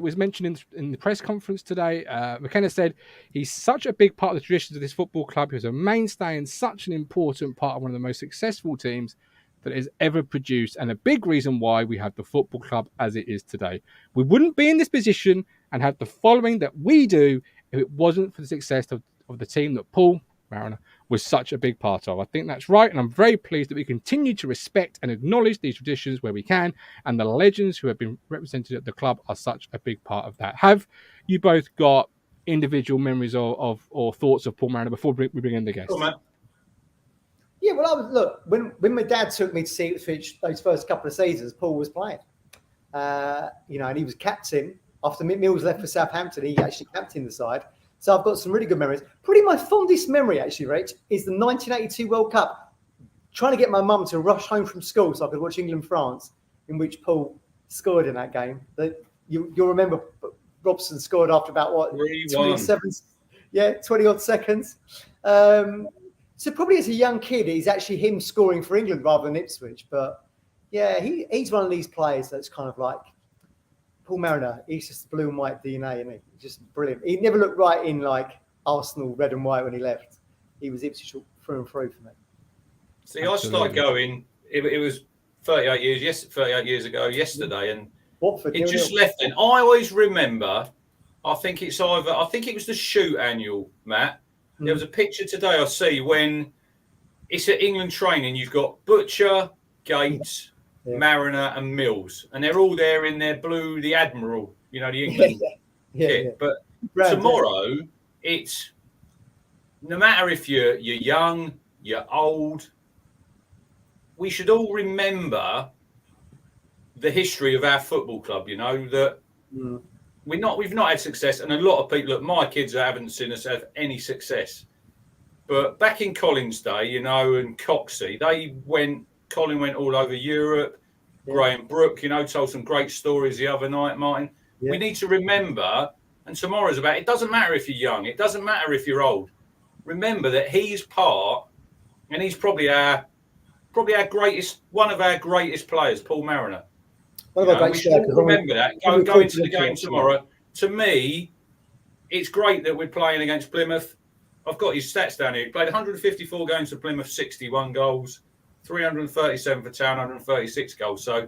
was mentioned in the press conference today. McKenna said he's such a big part of the traditions of this football club. He was a mainstay and such an important part of one of the most successful teams that it has ever produced, and a big reason why we have the football club as it is today. We wouldn't be in this position and have the following that we do if it wasn't for the success of the team that Paul Mariner was such a big part of. I think that's right, and I'm very pleased that we continue to respect and acknowledge these traditions where we can, and the legends who have been represented at the club are such a big part of that. Have you both got individual memories or thoughts of Paul Mariner before we bring in the guest? Cool, man. Yeah, well, when my dad took me to see Ipswich those first couple of seasons, Paul was playing. And he was captain. After Mick Mills left for Southampton, he actually captained the side. So I've got some really good memories. Probably my fondest memory, actually, Rich, is the 1982 World Cup. Trying to get my mum to rush home from school so I could watch England-France, in which Paul scored in that game. You'll remember Robson scored after about, 20-odd seconds. So probably as a young kid, he's actually him scoring for England rather than Ipswich. But, yeah, he's one of these players that's kind of like Paul Mariner. He's just blue and white DNA, isn't he? Just brilliant. He never looked right in Arsenal red and white when he left. He was Ipswich through and through for me. See, absolutely. I started going. It was 38 years ago yesterday, and Watford, it just left. And I always remember. I think it was the shoot annual, Matt. There was a picture today I see when it's at England training. You've got Butcher, Gates, Mariner, and Mills, and they're all there in their blue, the Admiral, the England kit. But tomorrow, it's no matter if you're young, you're old. We should all remember the history of our football club. That. We've not had success, and a lot of people. Look, my kids haven't seen us have any success. But back in Colin's day, and Coxey, Colin went all over Europe. Yeah. Graham Brook, told some great stories the other night, Martin. Yeah. We need to remember, and tomorrow's about. It doesn't matter if you're young. It doesn't matter if you're old. Remember that he's part, and he's probably our greatest, one of our greatest players, Paul Mariner. We should remember that. Go into the game tomorrow. To me, it's great that we're playing against Plymouth. I've got his stats down here. He played 154 games for Plymouth, 61 goals, 337 for Town, 136 goals. So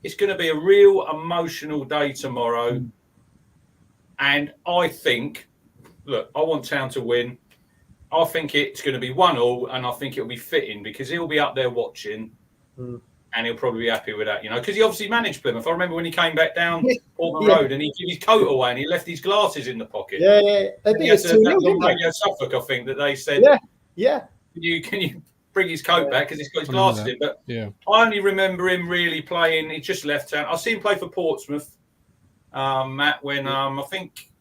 it's going to be a real emotional day tomorrow. And I think, I want Town to win. I think it's going to be 1-1, and I think it'll be fitting because he'll be up there watching. And he'll probably be happy with that, because he obviously managed Plymouth. I remember when he came back down Portman Road and he gave his coat away and he left his glasses in the pocket. Yeah. They beat us 2-0. Radio Suffolk, I think, that they said, Can you bring his coat back because he's got his glasses in? But I only remember him really playing. He just left Town. I've seen him play for Portsmouth, Matt, when I think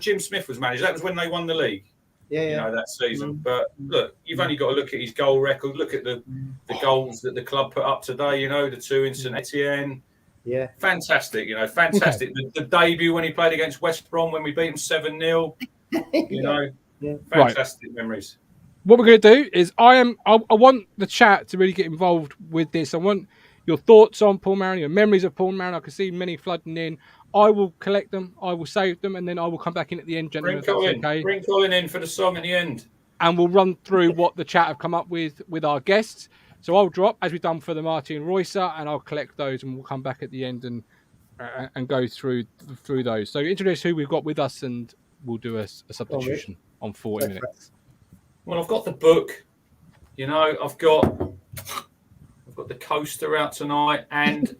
Jim Smith was manager. That was when they won the league. That season. But look, you've only got to look at his goal record. Look at the goals that the club put up today. The two in St Etienne. Yeah, fantastic. Fantastic. The debut when he played against West Brom when we beat him 7-0. Fantastic memories. what we're going to do is I want the chat to really get involved with this. I want your thoughts on Paul Mariner, your memories of Paul Mariner. I can see many flooding in. I will collect them, I will save them, and then I will come back in at the end, gentlemen, if that's okay. Bring Colin in for the song at the end. And we'll run through what the chat have come up with our guests. So I'll drop, as we've done for the Martin Roycer, and I'll collect those, and we'll come back at the end and go through those. So introduce who we've got with us, and we'll do a substitution on 40 minutes. Well, I've got the book. You know, I've got the coaster out tonight, and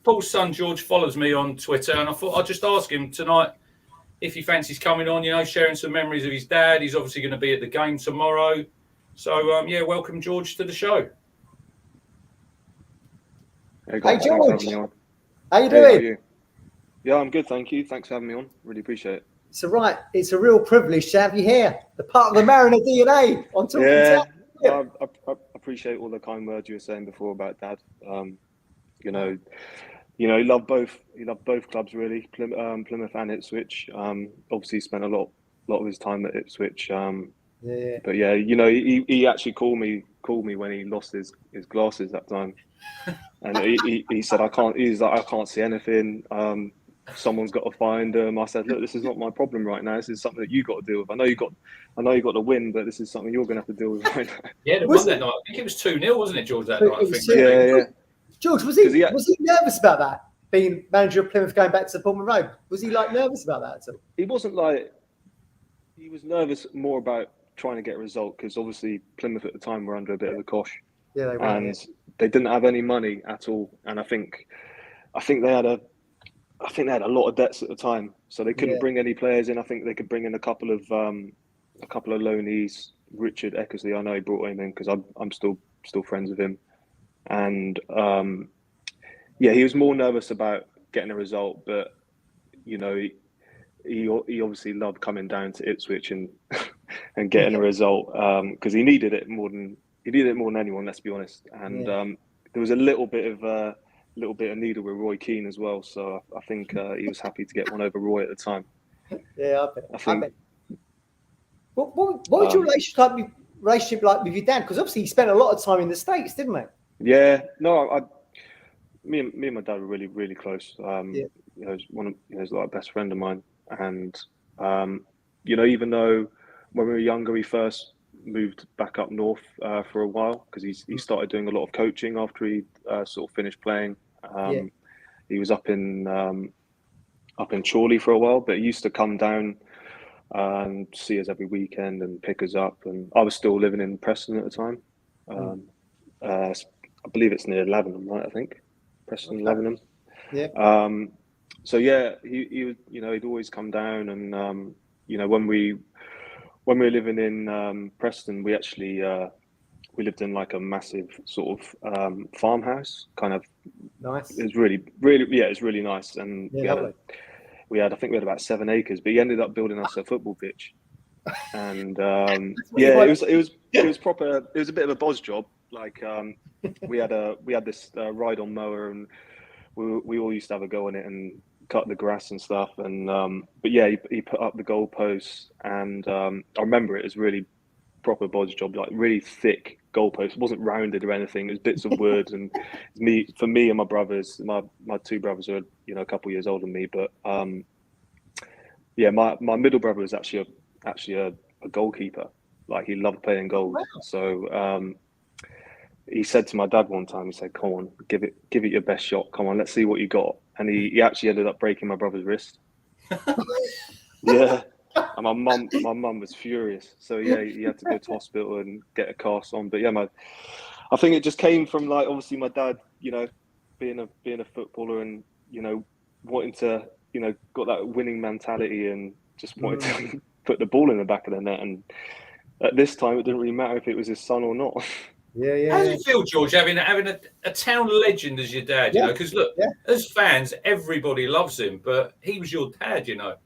Paul's son George follows me on Twitter, and I thought I'd just ask him tonight if he fancies coming on. You know, sharing some memories of his dad. He's obviously going to be at the game tomorrow, so yeah, welcome George to the show. Hey George, how you doing? How are you? Yeah, I'm good, thank you. Thanks for having me on. Really appreciate it. It's a real privilege to have you here. The part of the Mariner DNA on Talking Yeah, Town. I appreciate all the kind words you were saying before about Dad. You know, he loved both clubs really, Plymouth and Ipswich. Obviously, he spent a lot of his time at Ipswich. But yeah, you know, he actually called me when he lost his glasses that time, and he said I can't see anything. Someone's got to find them. I said, look, this is not my problem right now. This is something that you got to deal with. I know you got the win, but this is something you're going to have to deal with right now. Yeah, they won that night. I think it was 2-0, wasn't it, George? That night, I think. Yeah. George, was he nervous about that? Being manager of Plymouth, going back to the Pullman Road, was he nervous about that at all? He wasn't he was nervous more about trying to get a result because obviously Plymouth at the time were under a bit of a cosh. Yeah, they were. And they didn't have any money at all. And I think they had a lot of debts at the time, so they couldn't bring any players in. I think they could bring in a couple of loanees. Richard Eckersley, I know he brought him in because I'm still friends with him, and he was more nervous about getting a result. But you know, he obviously loved coming down to Ipswich and and getting a result because he needed it more than anyone. Let's be honest. And there was a little bit of needle with Roy Keane as well, so I think he was happy to get one over Roy at the time. Yeah, I bet. What was your relationship like with your dad? Because obviously he spent a lot of time in the States, didn't he? Yeah, no, me and my dad were really, really close. You know, he's like a best friend of mine, and you know, even though when we were younger, he first moved back up north for a while because he started doing a lot of coaching after he sort of finished playing. He was up in Chorley for a while, but he used to come down and see us every weekend and pick us up. And I was still living in Preston at the time. I believe it's near Lavenham, right? I think Preston, Lavenham. Yeah. So yeah, he would, you know, he'd always come down, and you know, when we were living in Preston, we actually we lived in like a massive sort of farmhouse, kind of. Nice. It was really, it was really nice, and we had I think we had about 7 acres, but he ended up building us a football pitch, and it was proper. It was a bit of a boss job. Like we had this ride-on mower, and we all used to have a go on it and cut the grass and stuff. And but yeah, he put up the goalposts, and I remember it was really proper bodge job, like really thick goalposts. It wasn't rounded or anything. It was bits of wood. And for me and my brothers, my two brothers are, you know, a couple of years older than me, but my middle brother was actually a goalkeeper. Like, he loved playing goal. Wow. So he said to my dad one time, he said, "Come on, give it your best shot. Come on, let's see what you got." And he actually ended up breaking my brother's wrist. Yeah. And my mum was furious. So yeah, he had to go to hospital and get a cast on. But yeah, I think it just came from, like, obviously my dad, you know, being a footballer, and, you know, wanting to, you know, got that winning mentality and just wanted to put the ball in the back of the net. And at this time, it didn't really matter if it was his son or not. Yeah. How does it feel, George, having a town legend as your dad? You know, because look, as fans, everybody loves him, but he was your dad, you know.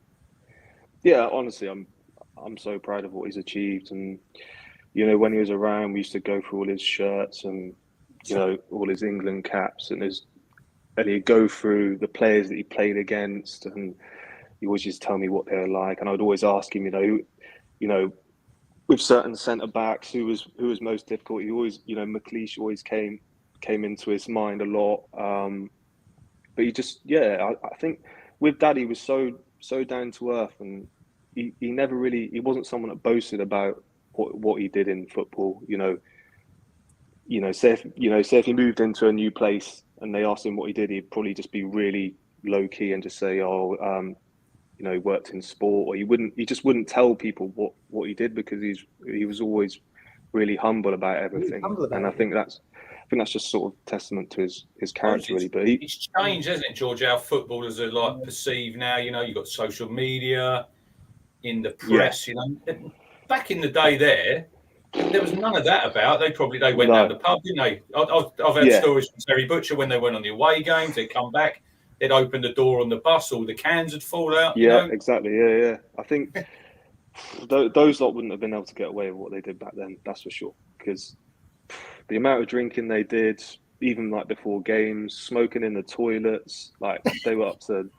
Yeah, honestly, I'm so proud of what he's achieved. And, you know, when he was around, we used to go through all his shirts and, you know, all his England caps, and he'd go through the players that he played against, and he always just tell me what they were like. And I'd always ask him, you know, with certain centre backs who was most difficult. He always, McLeish always came into his mind a lot. But he just, I think with Dad, he was so down to earth, and he wasn't someone that boasted about what he did in football. Say if he moved into a new place and they asked him what he did, he'd probably just be really low key and just say, he worked in sport, or he just wouldn't tell people what he did, because he was always really humble about everything. I think that's just sort of testament to his character, really. But it's changed, hasn't it, George? How footballers are like perceived now. You've got social media, in the press. Back in the day, there was none of that about. They went down the pub, didn't they? I've had stories from Terry Butcher when they went on the away games. They'd come back, they'd open the door on the bus, all the cans would fall out. Exactly. Yeah. I think those lot wouldn't have been able to get away with what they did back then. That's for sure. Because the amount of drinking they did, even like before games, smoking in the toilets, like they were up to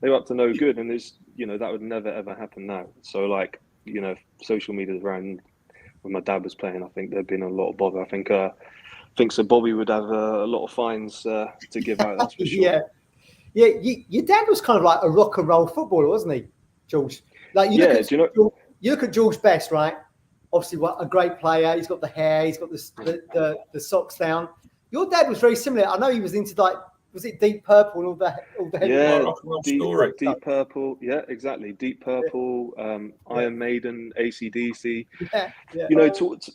no good. And there's, that would never ever happen now. So like, if social media's around when my dad was playing, I think there'd been a lot of bother. I think Sir Bobby would have a lot of fines to give out. That's for sure. Yeah. Your dad was kind of like a rock and roll footballer, wasn't he, George? Like you look at George Best, right? Obviously, what a great player. He's got the hair. He's got the socks down. Your dad was very similar. I know he was into was it Deep Purple and all the heavy Deep Purple. Yeah, exactly. Deep Purple, Iron Maiden, AC/DC. Yeah.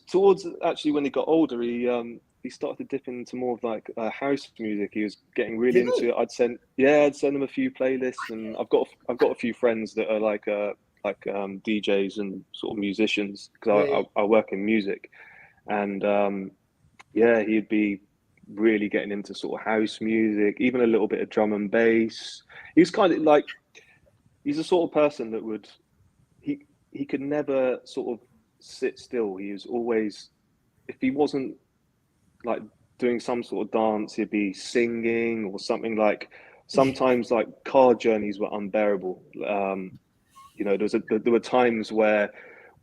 Towards actually when he got older, he started to dip into more of like house music. He was getting really into it. I'd send him a few playlists, and I've got a few friends that are like DJs and sort of musicians, because I work in music, and he'd be really getting into sort of house music, even a little bit of drum and bass. He was kind of like, he's the sort of person that he could never sort of sit still. He was always, if he wasn't like doing some sort of dance, he'd be singing or something. Like sometimes like car journeys were unbearable. There were times where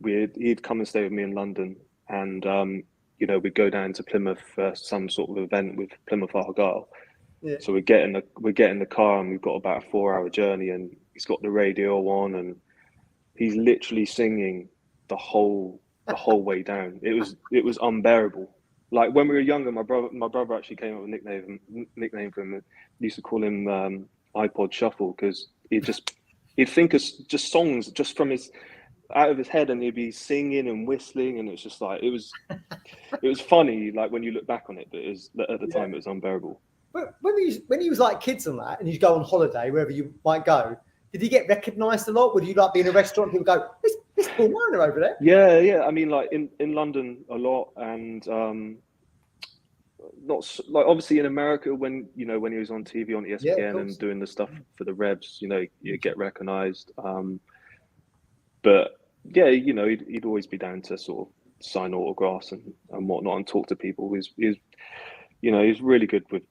he'd come and stay with me in London, and we'd go down to Plymouth for some sort of event with Plymouth Argyle. Yeah. So we get in the car, and we've got about a 4-hour journey, and he's got the radio on, and he's literally singing the whole way down. It was unbearable. Like when we were younger, my brother actually came up with a nickname for him. We used to call him iPod Shuffle, because he'd think of just songs just from out of his head, and he'd be singing and whistling, and it's just like it was funny, like when you look back on it, but at the time it was unbearable. But when you was like kids and that, and you go on holiday wherever you might go, did you get recognised a lot? Would you like be in a restaurant and people go, "This Paul Mariner over there"? Yeah. I mean, like in London a lot, and not like obviously in America when he was on TV on ESPN and doing the stuff for the Rebs, you get recognised. But yeah, he'd always be down to sort of sign autographs and whatnot and talk to people. He was really good with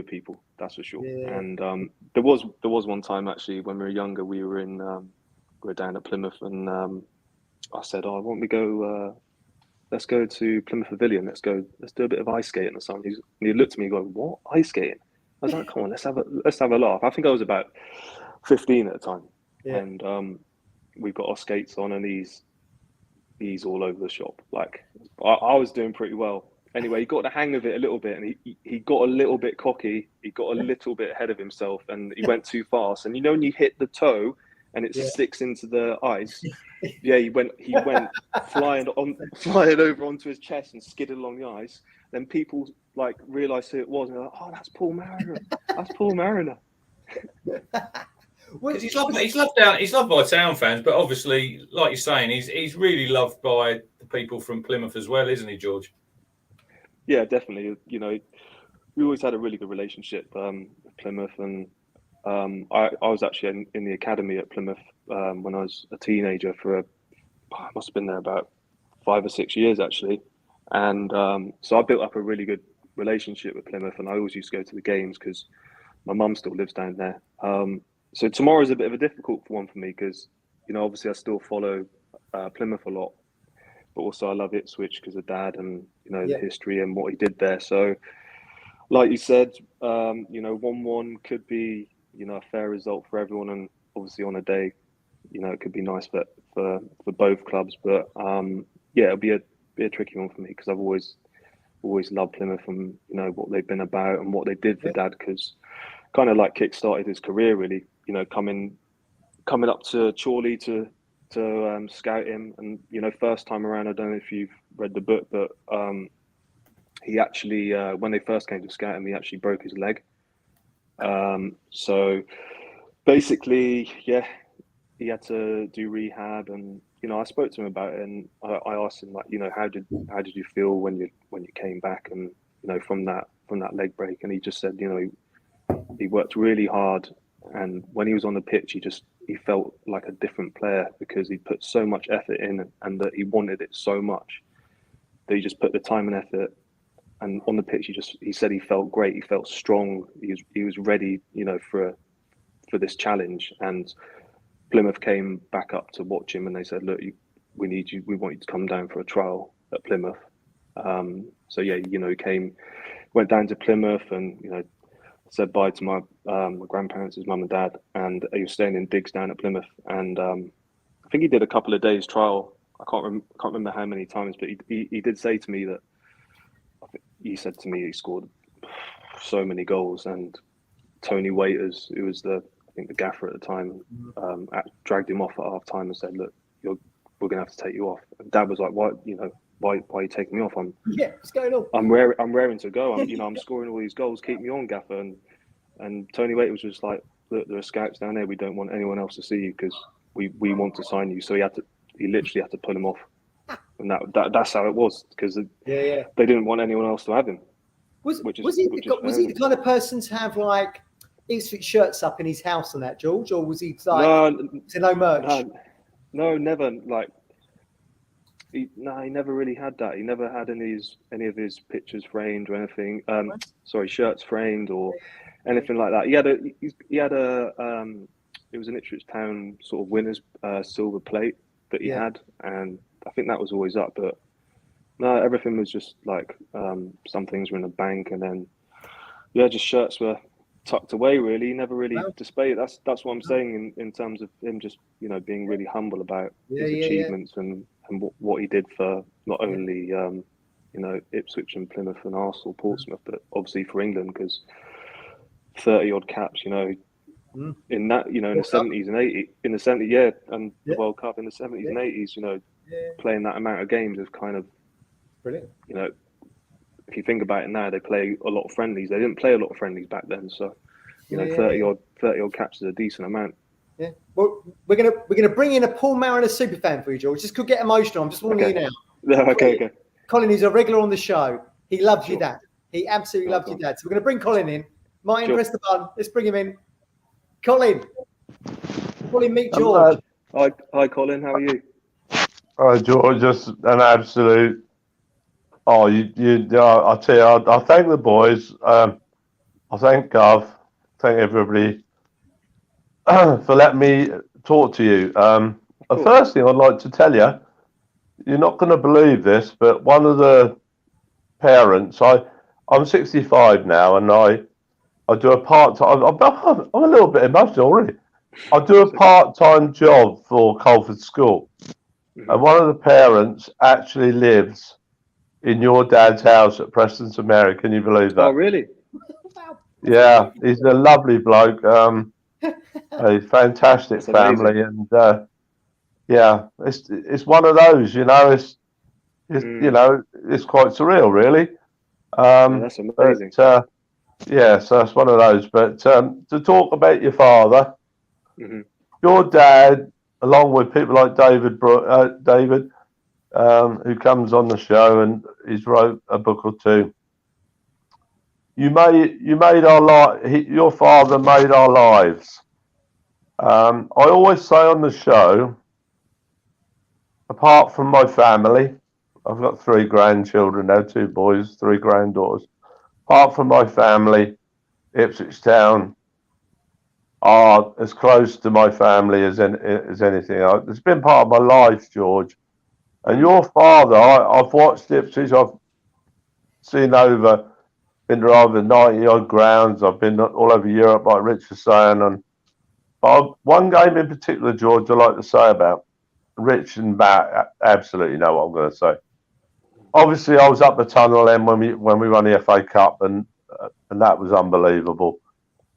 people, that's for sure. Yeah. And there was one time actually when we were younger, we were down at Plymouth, and I said, "Oh, why don't we go? Let's go to Plymouth Pavilion. Let's do a bit of ice skating or something." And he looked at me and go, "What, ice skating?" I was like, "Come on, let's have a laugh." I think I was about 15 at the time, and we've got our skates on, and he's all over the shop. Like I was doing pretty well. Anyway, he got the hang of it a little bit, and he got a little bit cocky. He got a little bit ahead of himself, and he went too fast. And when you hit the toe and it sticks into the ice, he went flying over onto his chest and skidded along the ice. Then people like realised who it was, and they're like, "Oh, that's Paul Mariner. That's Paul Mariner." Because he's loved by town fans, but obviously, like you're saying, he's really loved by the people from Plymouth as well, isn't he, George? Yeah, definitely. We always had a really good relationship with Plymouth, and I was actually in the academy at Plymouth when I was a teenager I must have been there about 5 or 6 years actually, and so I built up a really good relationship with Plymouth, and I always used to go to the games because my mum still lives down there. So tomorrow's a bit of a difficult one for me because, obviously I still follow Plymouth a lot. but also I love Ipswich because of Dad and the Yeah. history and what he did there. So, like you said, 1-1 could be a fair result for everyone, and obviously on a day, it could be nice for both clubs. But it'll be a tricky one for me because I've always loved Plymouth and what they've been about and what they did for Dad, because kind of like kick-started his career really. Coming up to Chorley to scout him, and first time around, I don't know if you've read the book, but he actually when they first came to scout him, he actually broke his leg. So basically, he had to do rehab, and I spoke to him about it, and I asked him like, how did you feel when you came back, and from that leg break, and he just said, he worked really hard, and when he was on the pitch, he felt like a different player because he put so much effort in, and that he wanted it so much that he just put the time and effort. And on the pitch, he said he felt great. He felt strong. He was ready, for this challenge. And Plymouth came back up to watch him, and they said, "Look, we need you. We want you to come down for a trial at Plymouth." So he went down to Plymouth, and said bye to my grandparents, his mum and dad, and he was staying in digs down at Plymouth. And I think he did a couple of days trial. I can't remember how many times, but he did say to me that. He said to me he scored so many goals, and Tony Waiters, who was I think the gaffer at the time, dragged him off at half time and said, "Look, we're gonna have to take you off." And Dad was like, "Why? Why are you taking me off? What's going on? I'm raring to go. I'm scoring all these goals. Keep me on, gaffer." And Tony Waiters was just like, "Look, there are scouts down there. We don't want anyone else to see you because we want to sign you." So he literally had to pull him off. And that's how it was, because they didn't want anyone else to have him. Was he the kind of person to have like Ipswich shirts up in his house and that, George, or was he like no merch? No, never. Like he never really had that. He never had any of his pictures framed or anything. Shirts framed or anything like that. He had a it was an Ipswich Town sort of winners silver plate that he had, and I think that was always up, but no, everything was just like some things were in a bank, and then just shirts were tucked away. Really, he never really displayed. That's what I'm saying in terms of him just being really humble about his achievements and what he did for not only Ipswich and Plymouth and Arsenal, Portsmouth, but obviously for England, because 30 odd caps, in that in the 70s and 80s, in the 70s, and the World Cup in the 70s and 80s, playing that amount of games is kind of brilliant. If you think about it now, they play a lot of friendlies. They didn't play a lot of friendlies back then, so 30 odd caps is a decent amount. Yeah. Well, we're gonna bring in a Paul Mariner superfan for you, George. This could get emotional. I'm just warning you now. Okay. Colin is a regular on the show. He loves you, Dad. He absolutely loves you, Dad. So we're gonna bring Colin in. Martin, press the button. Let's bring him in. Colin, meet George. Hi, Colin. How are you? Oh, George, just an absolute. Oh, I tell you, I thank the boys. I thank Gov, thank everybody for letting me talk to you. The first thing I'd like to tell you, you're not going to believe this, but one of the parents, I'm 65 now, and I do a part-time. I'm a little bit emotional already. I do a part-time job for Colford School. And one of the parents actually lives in your dad's house at Preston's Mary. Can you believe that? Oh, really? Yeah, he's a lovely bloke. A fantastic family, and it's one of those. It's it's quite surreal, really. That's amazing. But, so that's one of those. But to talk about your father, your dad, along with people like David, who comes on the show and he's wrote a book or two. You made our life. Your father made our lives. I always say on the show, apart from my family, I've got 3 grandchildren now, 2 boys, 3 granddaughters. Apart from my family, Ipswich Town are as close to my family as anything else. It's been part of my life, George. And your father, I've watched Ipswich. I've been to over 90 odd grounds. I've been all over Europe, like Rich was saying. But one game in particular, George, I like to say about Rich and Matt. Absolutely know what I'm going to say. Obviously, I was up the tunnel then when we won the FA Cup, and that was unbelievable.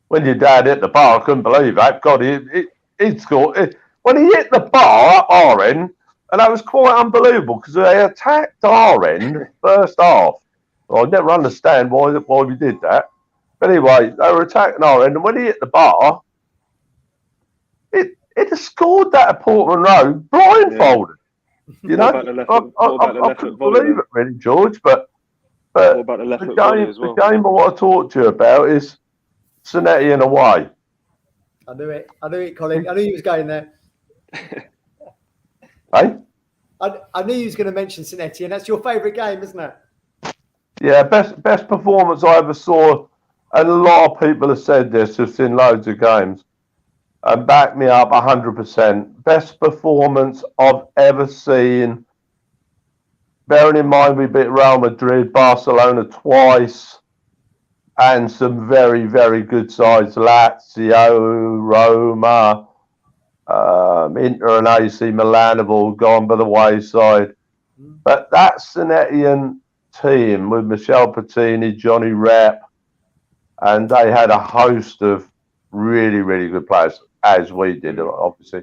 When your dad hit the bar, I couldn't believe that. God, he'd scored. When he hit the bar at our end, and that was quite unbelievable because they attacked our end first half. Well, I never understand why we did that. But anyway, they were attacking our end, and when he hit the bar, it had scored that at Portman Road blindfolded. Yeah. You know, I couldn't believe it, really, George. But what about the left foot volley as well? The game I want to talk to you about is Cincinnati in away. I knew it, Colin. I knew he was going there. Hey? I knew he was going to mention Cincinnati, and that's your favourite game, isn't it? Yeah, best performance I ever saw, and a lot of people have said this, have seen loads of games, and back me up 100%. Best performance I've ever seen. Bearing in mind we beat Real Madrid, Barcelona twice, and some very, very good sides, Lazio, Roma, Inter and AC Milan have all gone by the wayside. But that Cincinnatian team with Michel Platini, Johnny Rep, and they had a host of really, really good players, as we did, obviously.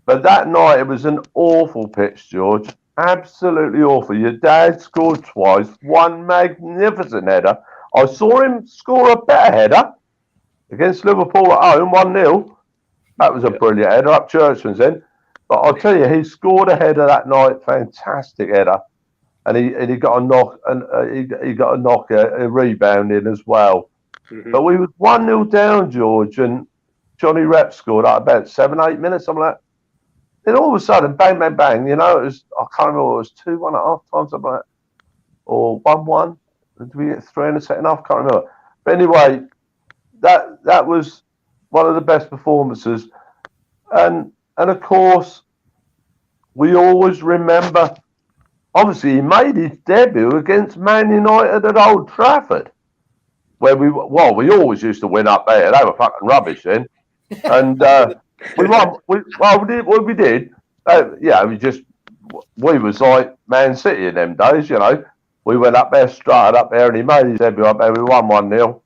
But that night, it was an awful pitch, George. Absolutely awful. Your dad scored twice, one magnificent header. I saw him score a better header against Liverpool at home, 1-0. That was a brilliant header up Churchman's end. But I'll tell you, he scored a header that night, fantastic header, and he got a knock, and he got a rebound in as well. Mm-hmm. But we was 1-0 down, George, and Johnny Rep scored out about 7-8 minutes, something like that. Then all of a sudden, bang, bang, bang. You know, it was, I can't remember, it was 2-1 at half time, something like that, or 1-1. Did we get 3 in the second half? Can't remember. But anyway, that was one of the best performances, and of course, we always remember. Obviously, he made his debut against Man United at Old Trafford, where we always used to win up there. They were fucking rubbish then, and we won. We did. We was like Man City in them days, you know. We went up there, strutted up there, and he made his debut up there. We won 1-0.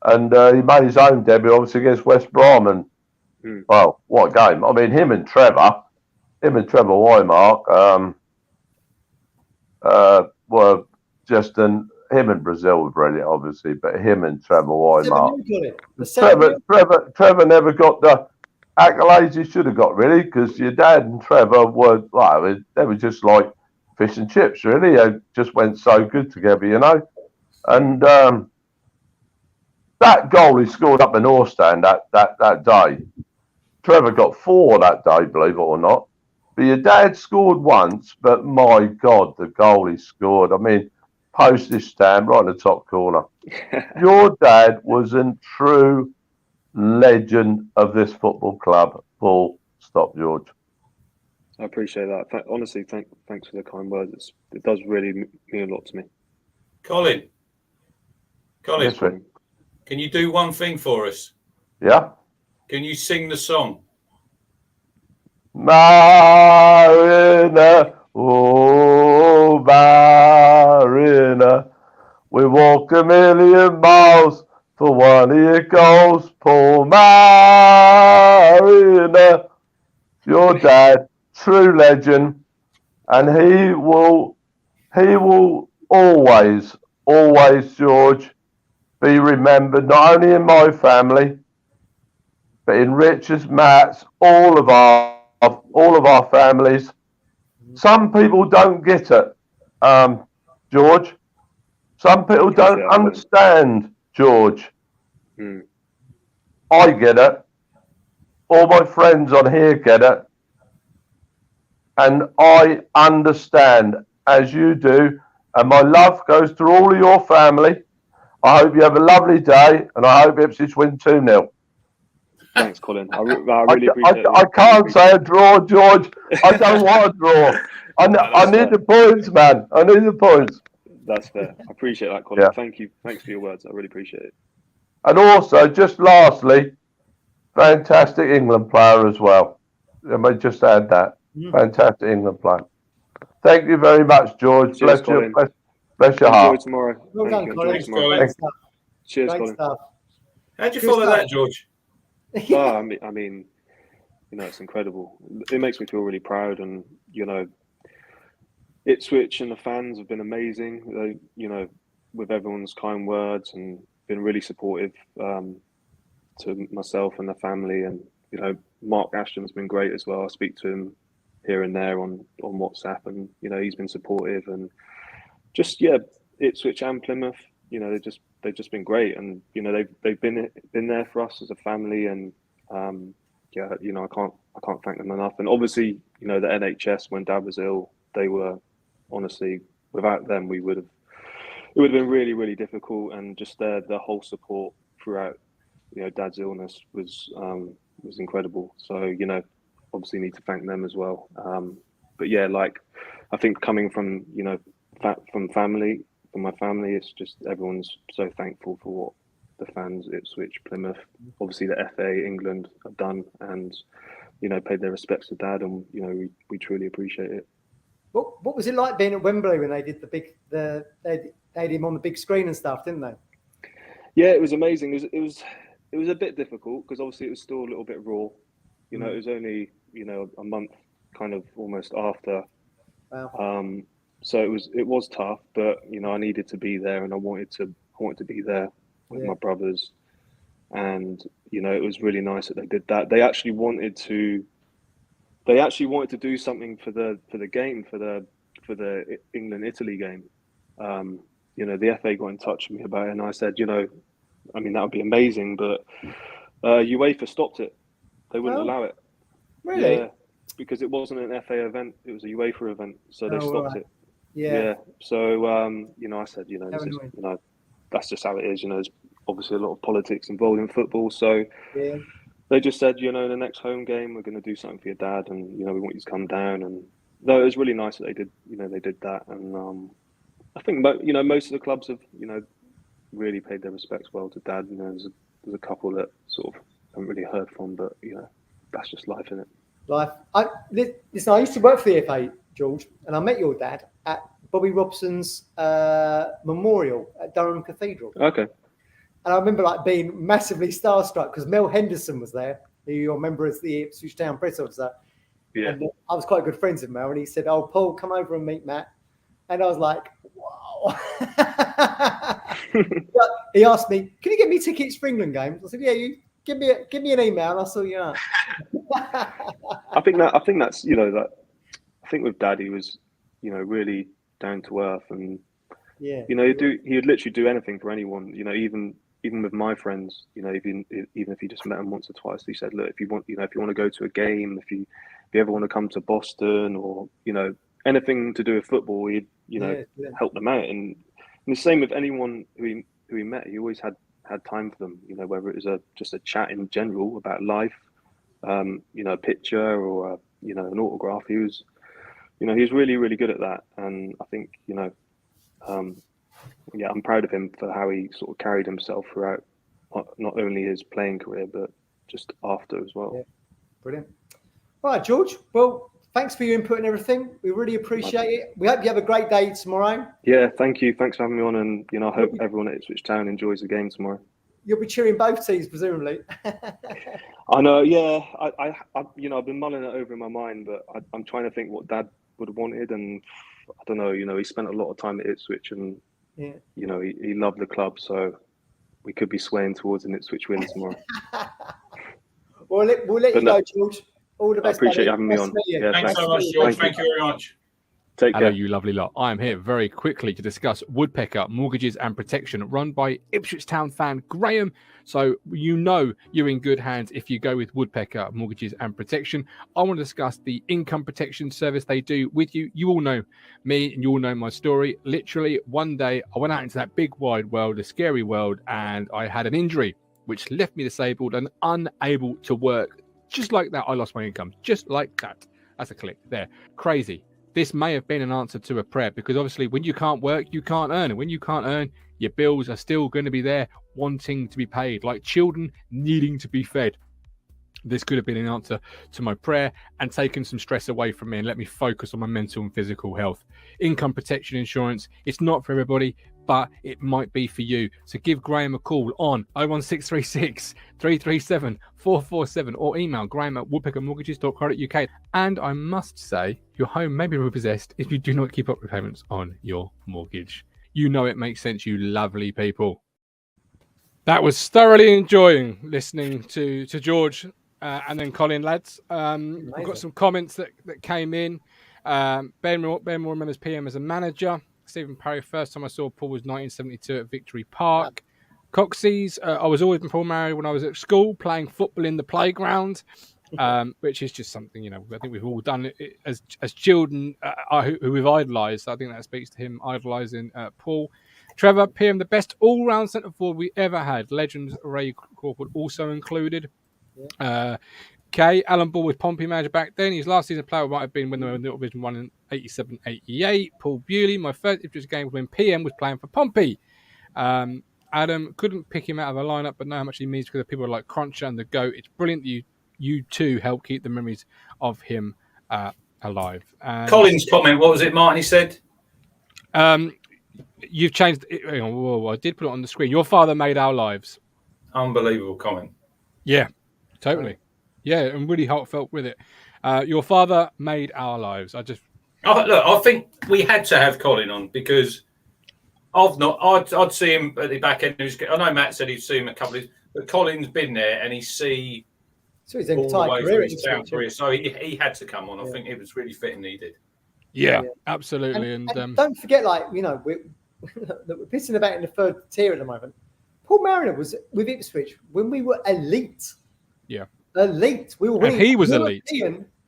And he made his own debut, obviously, against West Brom. And, well, what a game. I mean, him and Trevor Wymark were just him and Brazil were brilliant, obviously, but him and Trevor Wymark. Trevor never got the accolades he should have got, really, because your dad and Trevor were, like, they were just like fish and chips, really. They just went so good together, you know. And that goal he scored up in North Stand that day, Trevor got 4 that day, believe it or not. But your dad scored once, but my God, the goal he scored. I mean, postage stamp right in the top corner. Your dad was a true legend of this football club. Full stop, George. I appreciate that. Honestly, thanks for the kind words. It does really mean a lot to me. Colin, Yes, can you do one thing for us? Yeah. Can you sing the song? Mariner, oh Mariner, we walked a million miles for one of your goals, Paul Mariner. Your dad, true legend, and he will always, George, be remembered not only in my family, but in Richard's, Matt's, all of our families. Some people don't get it, George. Some people don't understand, George. I get it. All my friends on here get it. And I understand, as you do. And my love goes to all of your family. I hope you have a lovely day, and I hope Ipswich win 2-0. Thanks, Colin. I really appreciate it. I can't say a draw, George. I don't want a draw. I need the points, man. I need the points. That's fair. I appreciate that, Colin. Yeah. Thank you. Thanks for your words. I really appreciate it. And also, just lastly, fantastic England player as well. I might just add that. Fantastic England player. Thank you very much, George. Cheers, Bless you. Colin. Bless your Enjoy heart. tomorrow. Well done, Colin. Thanks, Colin. Great stuff. Cheers, Great Colin. stuff. How'd you Good follow stuff. that, George? Oh, I mean, it's incredible. It makes me feel really proud, and Ipswich and the fans have been amazing. With everyone's kind words and been really supportive to myself and the family. And Mark Ashton's been great as well. I speak to him here and there on WhatsApp, and he's been supportive. And just Ipswich and Plymouth, they've just been great, and they've been there for us as a family. And I can't thank them enough. And obviously, the NHS, when Dad was ill, they were honestly, without them, it would have been really, really difficult. And just their whole support throughout Dad's illness was incredible. So obviously need to thank them as well. But yeah, I think coming from from my family, it's just everyone's so thankful for what the fans at Ipswich, Plymouth, obviously the FA, England have done, and paid their respects to Dad, and we truly appreciate it. What was it like being at Wembley when they did they had him on the big screen and stuff, didn't they? Yeah, it was amazing. It was a bit difficult because obviously it was still a little bit raw. It was only a month kind of almost after. Wow. So it was tough, but I needed to be there, and I wanted to be there with my brothers, and it was really nice that they did that. They actually wanted to do something for the game, for the England-Italy game. The FA got in touch with me about it, and I said, that would be amazing, but UEFA stopped it. They wouldn't allow it. Really? Yeah, because it wasn't an FA event; it was a UEFA event, so they stopped it. Yeah. So I said, that's just how it is. There's obviously a lot of politics involved in football, so they just said, in the next home game, we're going to do something for your dad, and we want you to come down. And no, it was really nice that they did, they did that. And I think most of the clubs have, really paid their respects well to Dad. There's a couple that sort of haven't really heard from, but that's just life, isn't it? Life. Listen, I used to work for the FA, George, and I met your dad at Bobby Robson's memorial at Durham Cathedral. Okay. And I remember being massively starstruck because Mel Henderson was there, who you'll remember as the Ipswich Town press officer. Yeah. And I was quite good friends with Mel, and he said, "Oh, Paul, come over and meet Matt." And I was like, "Wow." But he asked me, "Can you get me tickets for England games?" I said, "Yeah, you give me an email, and I'll sort you out." I think that's that. I think with Dad, he was really down to earth, and he would literally do anything for anyone. Even with my friends, even if he just met them once or twice, he said, "Look, if you want to go to a game, if you ever want to come to Boston, or anything to do with football, he'd help them out." And the same with anyone who he met, he always had time for them. Whether it was just a chat in general about life, a picture or an autograph. He was really, really good at that. And I think I'm proud of him for how he sort of carried himself throughout not only his playing career but just after as well. Yeah. Brilliant. All right, George. Well, thanks for your input and everything. We really appreciate it. We hope you have a great day tomorrow. Yeah, thank you. Thanks for having me on, and I hope everyone at Ipswich Town enjoys the game tomorrow. You'll be cheering both teams, presumably. I know. Yeah, I've been mulling it over in my mind, but I'm trying to think what Dad would have wanted, and I don't know. He spent a lot of time at Ipswich, and he loved the club, so we could be swaying towards an Ipswich win tomorrow. We'll let you go, George. All the best. I appreciate you having me on. Yeah, thanks so much, George. Thank you very much. Take care. Hello, you lovely lot. I am here very quickly to discuss Woodpecker Mortgages and Protection, run by Ipswich Town fan Graham. So you're in good hands if you go with Woodpecker Mortgages and Protection. I want to discuss the income protection service they do with you. You all know me and you all know my story. Literally, one day I went out into that big wide world, the scary world, and I had an injury which left me disabled and unable to work. Just like that, I lost my income. Just like that. That's a click there. Crazy. this may have been an answer to a prayer, because obviously when you can't work, you can't earn. And when you can't earn, your bills are still going to be there wanting to be paid, like children needing to be fed. This could have been an answer to my prayer and taken some stress away from me and let me focus on my mental and physical health. Income protection insurance, it's not for everybody, but it might be for you. So give Graham a call on 01636 337 447 or email graham@woodpeckermortgages.co.uk. And I must say, your home may be repossessed if you do not keep up repayments on your mortgage. You know it makes sense, you lovely people. That was thoroughly enjoying listening to George and then Colin, lads. We've got some comments that came in. Ben Moore remembers PM as a manager. Stephen Parry, first time I saw Paul was 1972 at Victory Park. Coxey's, I was always with Paul Mariner when I was at school, playing football in the playground, which is just something, you know, I think we've all done it as children who we've idolised. I think that speaks to him idolising Paul. Trevor, PM, the best all-round centre forward we ever had. Legends Ray Crawford also included. Kay, Alan Ball was Pompey manager back then. His last season player might have been when they were in the Division 1 in 87-88. Paul Bewley, my first Ipswich game was when PM was playing for Pompey. Adam, couldn't pick him out of a lineup, but know how much he means because of people like Cruncher and the GOAT. It's brilliant that you two help keep the memories of him alive. Colin's comment, what was it, Martin? He said? You've changed it. Whoa, I did put it on the screen. Your father made our lives. Unbelievable comment. Yeah, totally. Yeah, and really heartfelt with it. Your father made our lives. Look, I think we had to have Colin on because I'd see him at the back end. I know Matt said he'd see him a couple of, but Colin's been there and he's his entire career. So he had to come on. I think it was really fitting that he did. Yeah, absolutely. And don't forget, we're pissing about in the third tier at the moment. Paul Mariner was with Ipswich when we were elite. Yeah. Elite. We were winning. And he was elite.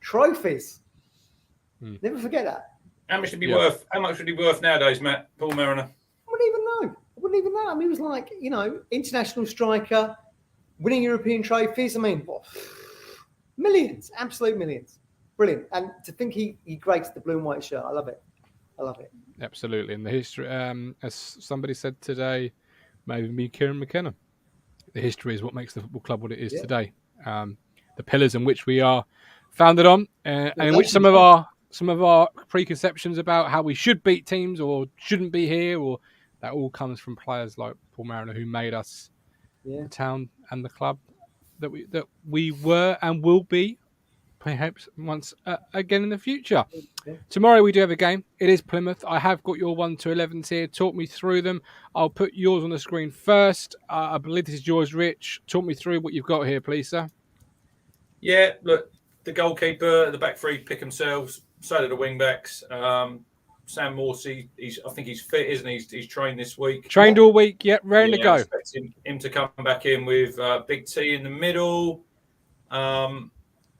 Trophies. Never forget that. How much would he worth? How much would he worth nowadays, Matt? Paul Mariner? I wouldn't even know. I mean, he was like, international striker, winning European trophies. I mean, millions, absolute millions. Brilliant. And to think he graced the blue and white shirt. I love it. Absolutely. And the history, as somebody said today, maybe Kieran McKenna. The history is what makes the football club what it is today. The pillars in which we are founded on, and in which some of our preconceptions about how we should beat teams or shouldn't be here, or that all comes from players like Paul Mariner who made us the town and the club that we were and will be, perhaps once again in the future. Tomorrow we do have a game. It is Plymouth. I have got your 1 to 11s here. Talk me through them. I'll put yours on the screen first. I believe this is yours, Rich. Talk me through what you've got here, please, sir. Yeah, look, the goalkeeper, the back three pick themselves. So do the wing backs. Sam Morsey, I think he's fit, isn't he? He's trained this week. Trained all week. Yep, ready to go. I expect him to come back in with Big T in the middle.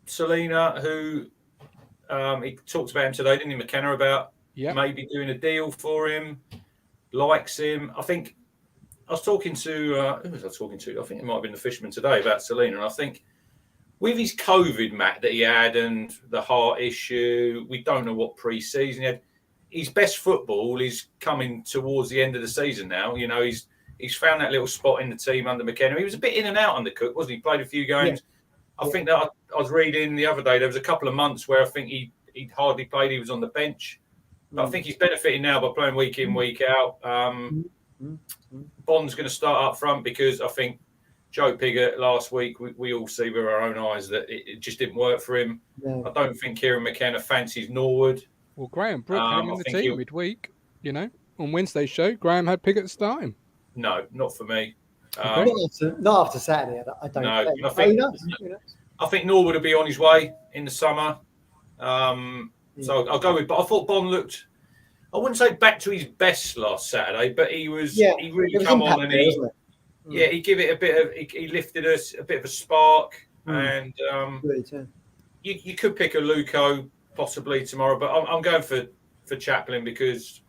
Selena, who he talked about him today, didn't he, McKenna, about maybe doing a deal for him, likes him. I think I was talking to, who was I talking to? I think it might have been the Fisherman today about Selena. And I think with his COVID, Matt, that he had and the heart issue, we don't know what pre-season he had. His best football is coming towards the end of the season now. He's found that little spot in the team under McKenna. He was a bit in and out under Cook, wasn't he? Played a few games. I think that I was reading the other day, there was a couple of months where I think he'd hardly played. He was on the bench. But I think he's benefiting now by playing week in, week out. Bond's going to start up front because I think Joe Piggott last week, we all see with our own eyes that it just didn't work for him. Yeah. I don't think Kieran McKenna fancies Norwood. Well, Graham Brooke had him in the team midweek. On Wednesday's show, Graham had Piggott starting. No, not for me. Not after Saturday. I don't. No, I think Norwood will be on his way in the summer. So I'll go with. But I thought Bond looked. I wouldn't say back to his best last Saturday, but he was. Yeah, he really come on and he give it a bit of. He lifted us a bit of a spark, and you could pick a Luco possibly tomorrow, but I'm going for Chaplin because.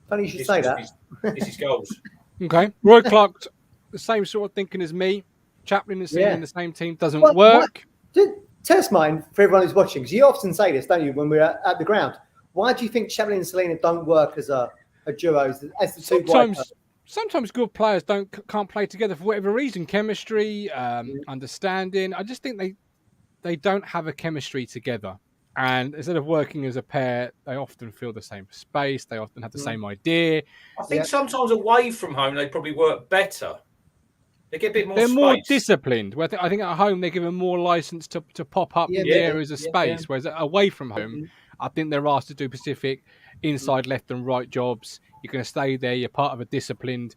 Funny you should say that. It's his goals. Okay, Roy Clark, the same sort of thinking as me. Chaplin is in the same team doesn't work. Tell us, Martin, for everyone who's watching, because you often say this, don't you, when we're at the ground. Why do you think Chaplin and Selena don't work as a duo, as the two white Sometimes good players can't play together for whatever reason. Chemistry, understanding. I just think they don't have a chemistry together. And instead of working as a pair, they often fill the same space. They often have the same idea. I think sometimes away from home they probably work better. They get a bit more They're space. more disciplined. Where I think at home they're given more license to pop up in the areas of space. Whereas away from home, I think they're asked to do specific inside, left and right jobs. You're going to stay there. You're part of a disciplined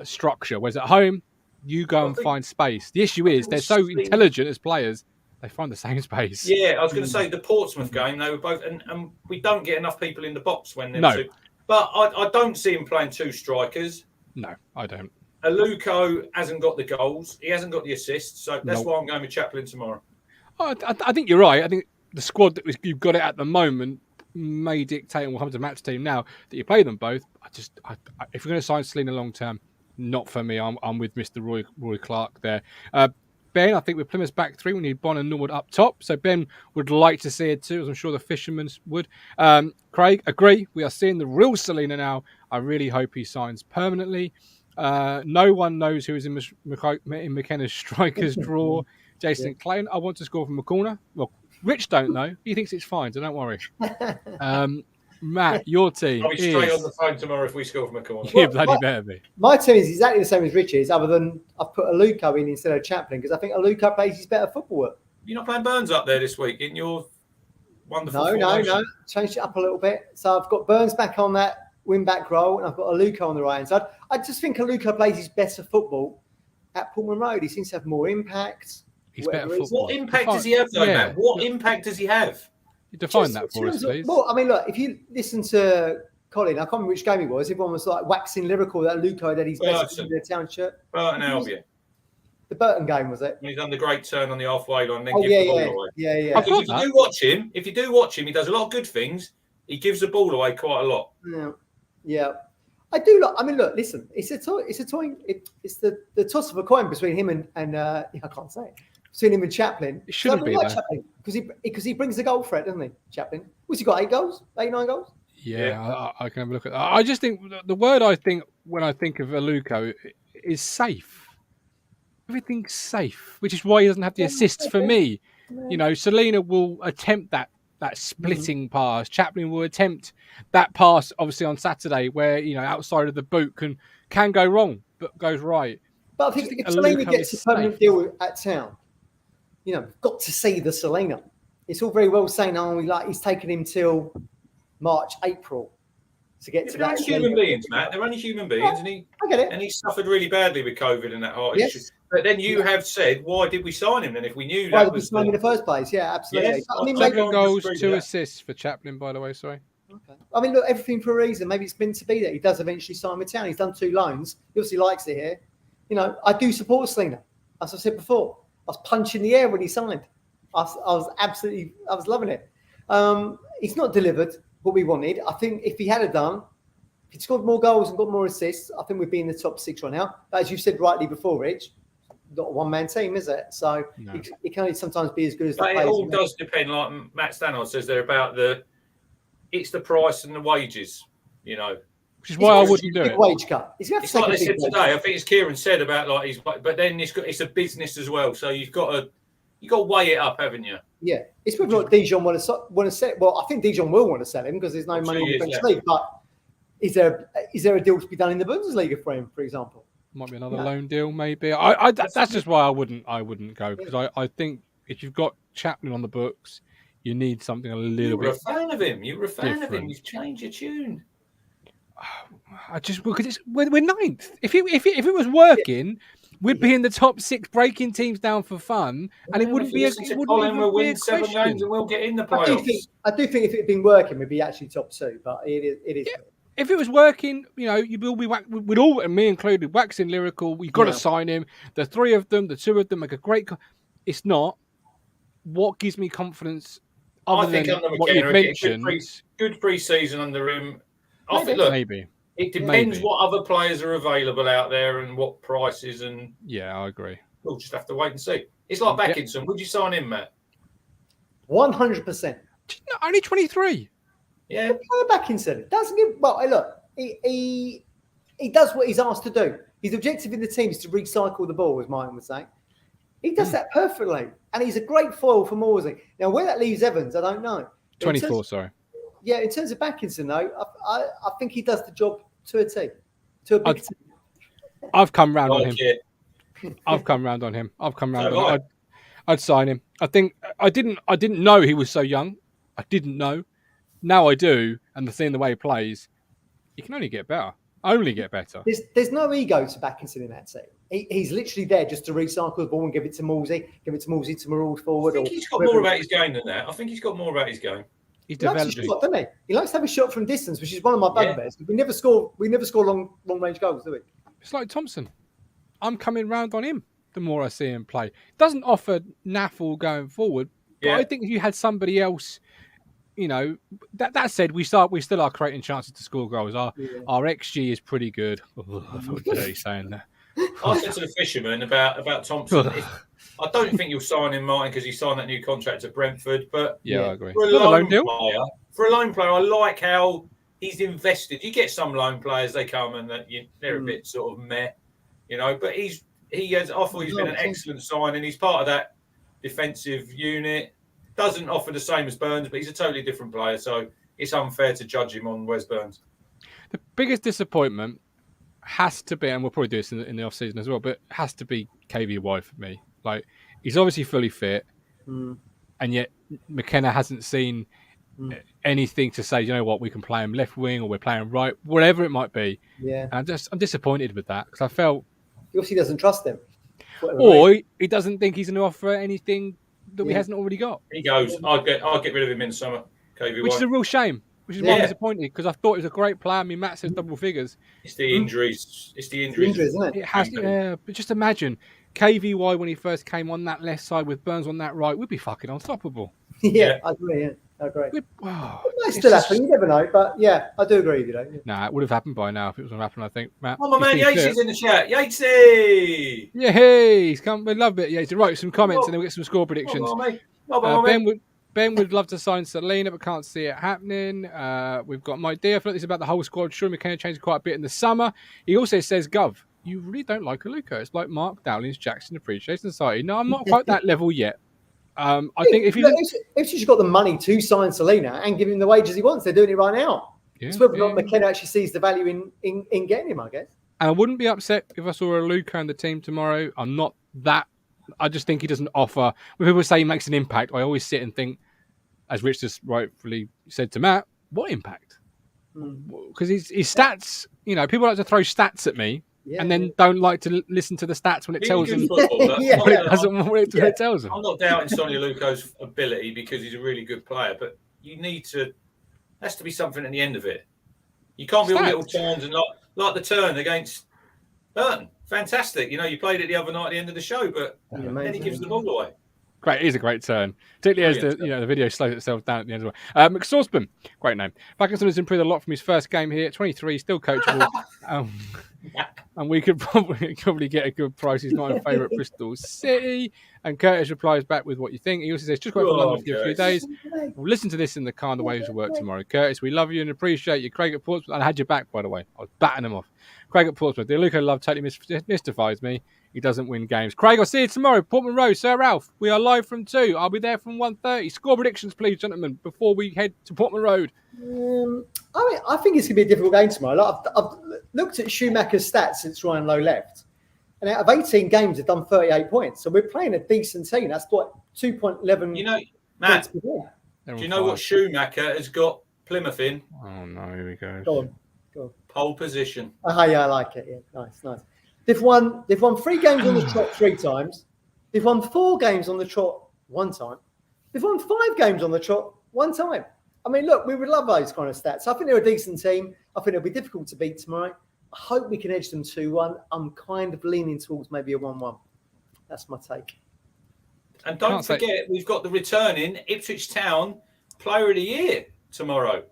structure. Whereas at home, you go and find space. The issue is they're so intelligent as players, they find the same space. Yeah, I was going to say the Portsmouth game, they were both, and we don't get enough people in the box when they're two. But I don't see him playing two strikers. No, I don't. Aluko hasn't got the goals. He hasn't got the assists. So that's why I'm going with Chaplin tomorrow. I think you're right. I think the squad that you've got it at the moment may dictate, and we'll come to match team now, that you play them both. If you're going to sign Selena long term, not for me. I'm with Mr. Roy Clark there. Ben, I think with Plymouth's back three, we need Bon and Norwood up top. So Ben would like to see it too, as I'm sure the Fishermen would. Craig, agree. We are seeing the real Selena now. I really hope he signs permanently. No one knows who is in McKenna's strikers draw. Jason Clayton, I want to score from a corner. Well, Rich don't know. He thinks it's fine, so don't worry. Matt, your team I'll be straight on the phone tomorrow if we score from a corner. You bloody better be. My team is exactly the same as Rich's, other than I've put Aluko in instead of Chaplin, because I think Aluko plays his better football. You're not playing Burns up there this week in your wonderful No. Changed it up a little bit. So I've got Burns back on that wing-back role, and I've got Aluko on the right-hand side. I just think Aluko plays his better football at Portman Road. He seems to have more impact. He's better football. What impact does he have, though, Matt? What impact does he have? You define that for us, please. Well, I mean, look, if you listen to Colin, I can't remember which game it was. Everyone was like waxing lyrical that Aluko had his best in the town shirt. Burton Albion. The Burton game, was it? When he's done the great turn on the halfway line and then gives the ball away. Yeah. If you do watch him, he does a lot of good things. He gives the ball away quite a lot. Yeah. I do like. I mean, look, listen. It's a toy. It's the toss of a coin between him and I can't say it. Between him and Chaplin. It shouldn't be that. Because he brings the goal threat, doesn't he, Chaplin? What's he got? 8 goals? 8, 9 goals? Yeah. I can have a look at that. I just think the word I think when I think of Aluko is safe. Everything's safe, which is why he doesn't have the assists for me. You know, Selena will attempt that splitting pass. Chaplin will attempt that pass, obviously on Saturday, where outside of the boot can go wrong, but goes right. But I think if Selena gets a permanent deal at Town, we've got to see the Selena. It's all very well saying, he's taken him till March, April to get to that. They're only human beings, Matt. They're only human beings, and I get it. And he suffered really badly with COVID and that heart issue. But then you have said, why did we sign him then if we knew that was sign him in the first place? Yeah, absolutely. Yes, I mean, 7 goals, 2 assists for Chaplin, by the way. Sorry. Okay. I mean, look, everything for a reason. Maybe it's meant to be that he does eventually sign with Town. He's done 2 loans. He obviously likes it here. I do support Selena. As I said before, I was punching the air when he signed. I was loving it. He's not delivered what we wanted. I think if he had done, if he'd scored more goals and got more assists, I think we'd be in the top 6 right now. But as you said rightly before, Rich, not a one-man team, is it? So it can only sometimes be as good as the players. It all does depend, like Matt Stannard says there, about it's the price and the wages, Which is why I wouldn't do it. Wage cut. It's like they said today. I think it's Kieran said about but then it's a business as well. So you've got to weigh it up, haven't you? Yeah, it's whether or not Dijon want to sell. Well, I think Dijon will want to sell him because there's no money in the French league. But is there a deal to be done in the Bundesliga for him, for example? Might be another loan deal, maybe. That's just why I wouldn't go, because I think if you've got Chaplin on the books, you need something a little bit. You're a fan of him. You've changed your tune. Because we're 9th. If it was working, we'd be in the top 6, breaking teams down for fun, and it wouldn't be. We'll win 7 games and we'll get in the playoffs. I do think if it had been working, we'd be actually top 2. But it is. Yeah. If it was working, you will be. We'd all, and me included, waxing lyrical. We've got to sign him. The 3 of them, the 2 of them, make a great. It's not. What gives me confidence? Other than what you've mentioned, good pre-season under him. Maybe. It depends what other players are available out there and what prices and. Yeah, I agree. We'll just have to wait and see. It's like Backinson. Would you sign him, Matt? 100%. Only 23. Yeah. Go back instead. It doesn't give. Well, hey, look, he does what he's asked to do. His objective in the team is to recycle the ball, as Martin would say. He does that perfectly, and he's a great foil for Morsey. Now, where that leaves Evans, I don't know. 24, sorry. Yeah, in terms of Backinson, though, I think he does the job to a T, to a big T. I've come round on him. I've come round on him. I'd sign him. I think I didn't know he was so young. I didn't know. Now I do, and the way he plays, he can only get better. Only get better. There's no ego to Backinson in that team. He's literally there just to recycle the ball and give it to Morsey, to Maraud forward. I think he's got more about his game than that. I think he's got more about his game. He's developing. He likes a shot, doesn't he? He likes to have a shot from distance, which is one of my bugbears. We never score long range goals, do we? It's like Thompson. I'm coming round on him the more I see him play. Doesn't offer naffle going forward, but I think if you had somebody else, that said, we still are creating chances to score goals. Our XG is pretty good. I feel dirty saying that. I said to the fisherman about Thompson. I don't think you'll sign him, Martin, because he signed that new contract at Brentford. But I agree. For a loan player, I like how he's invested. You get some loan players, they come and they're a bit sort of meh, But I thought he's been an excellent sign, and he's part of that defensive unit. Doesn't offer the same as Burns, but he's a totally different player, so it's unfair to judge him on Wes Burns. The biggest disappointment has to be, and we'll probably do this in the off season as well, but has to be KVY for me. Like, he's obviously fully fit, and yet McKenna hasn't seen anything to say, we can play him left wing or we're playing right, whatever it might be. Yeah, and I'm disappointed with that because I felt he obviously doesn't trust him, or he doesn't think he's going to offer anything that he hasn't already got. He goes, I'll get rid of him in summer. KVY. Which is a real shame. Which is why I'm disappointed, because I thought he was a great player. I mean, Matt says double figures. It's the injuries. It's the injuries, isn't it? It has. Yeah, but just imagine KVY when he first came on that left side with Burns on that right, would be fucking unstoppable. Yeah, I agree. Yeah, I agree. It might still happen. You never know, but I do agree with you. Yeah. Nah, it would have happened by now if it was going to happen. I think. Matt, my man Yates is in the chat. Yatesy! Yeah, hey, he's come. We love it. Yatesy. Right, some comments and then we'll get some score predictions. Ben would love to sign Selena, but can't see it happening. We've got my dear. I feel like this is about the whole squad. Sure, McKenna changed quite a bit in the summer. He also says, Gov, you really don't like Aluka. It's like Mark Dowling's Jackson Appreciation Society. No, I'm not quite that level yet. I think if she's got the money to sign Selena and give him the wages he wants, they're doing it right now. It's whether or not McKenna actually sees the value in getting him, I guess. And I wouldn't be upset if I saw Aluka in the team tomorrow. I'm not that. I just think he doesn't offer. When people say he makes an impact, I always sit and think, as Rich just rightfully said to Matt, what impact? Because his stats, people like to throw stats at me and then don't like to listen to the stats when it tells them what it tells them. I'm not doubting Sonny Aluko's ability because he's a really good player, but has to be something at the end of it. You can't be all little turns and like the turn against Burton. Fantastic. You played it the other night at the end of the show, but then he gives the ball away. Great, it is a great turn. Particularly as the video slows itself down at the end as well. McSaucepan, great name. Backinson has improved a lot from his first game here. 23, still coachable. And we could probably get a good price. He's not in favour at Bristol City. And Curtis replies back with what you think. He also says, just wait for London for a few days. We'll listen to this in the car on the way to work tomorrow. Curtis, we love you and appreciate you. Craig at Portsmouth. And I had your back, by the way. I was batting him off. Craig at Portsmouth. The Luca love totally mystifies me. He doesn't win games. Craig, I'll see you tomorrow. Portman Road, Sir Ralph. We are live from 2. I'll be there from 1:30. Score predictions, please, gentlemen, before we head to Portman Road. I think it's going to be a difficult game tomorrow. I've looked at Schumacher's stats since Ryan Lowe left. And out of 18 games, they've done 38 points. So we're playing a decent team. That's what 2.11. Matt, do you know what Schumacher has got Plymouth in? Oh, no, here we go. Go on. Pole position. Yeah, I like it. Yeah, nice. They've won 3 games on the trot 3 times. They've won 4 games on the trot 1 time. They've won 5 games on the trot 1 time. I mean, look, we would love those kind of stats. I think they're a decent team. I think it'll be difficult to beat tomorrow. I hope we can edge them 2-1. I'm kind of leaning towards maybe a 1-1. That's my take. And don't forget, we've got the returning Ipswich Town Player of the Year tomorrow.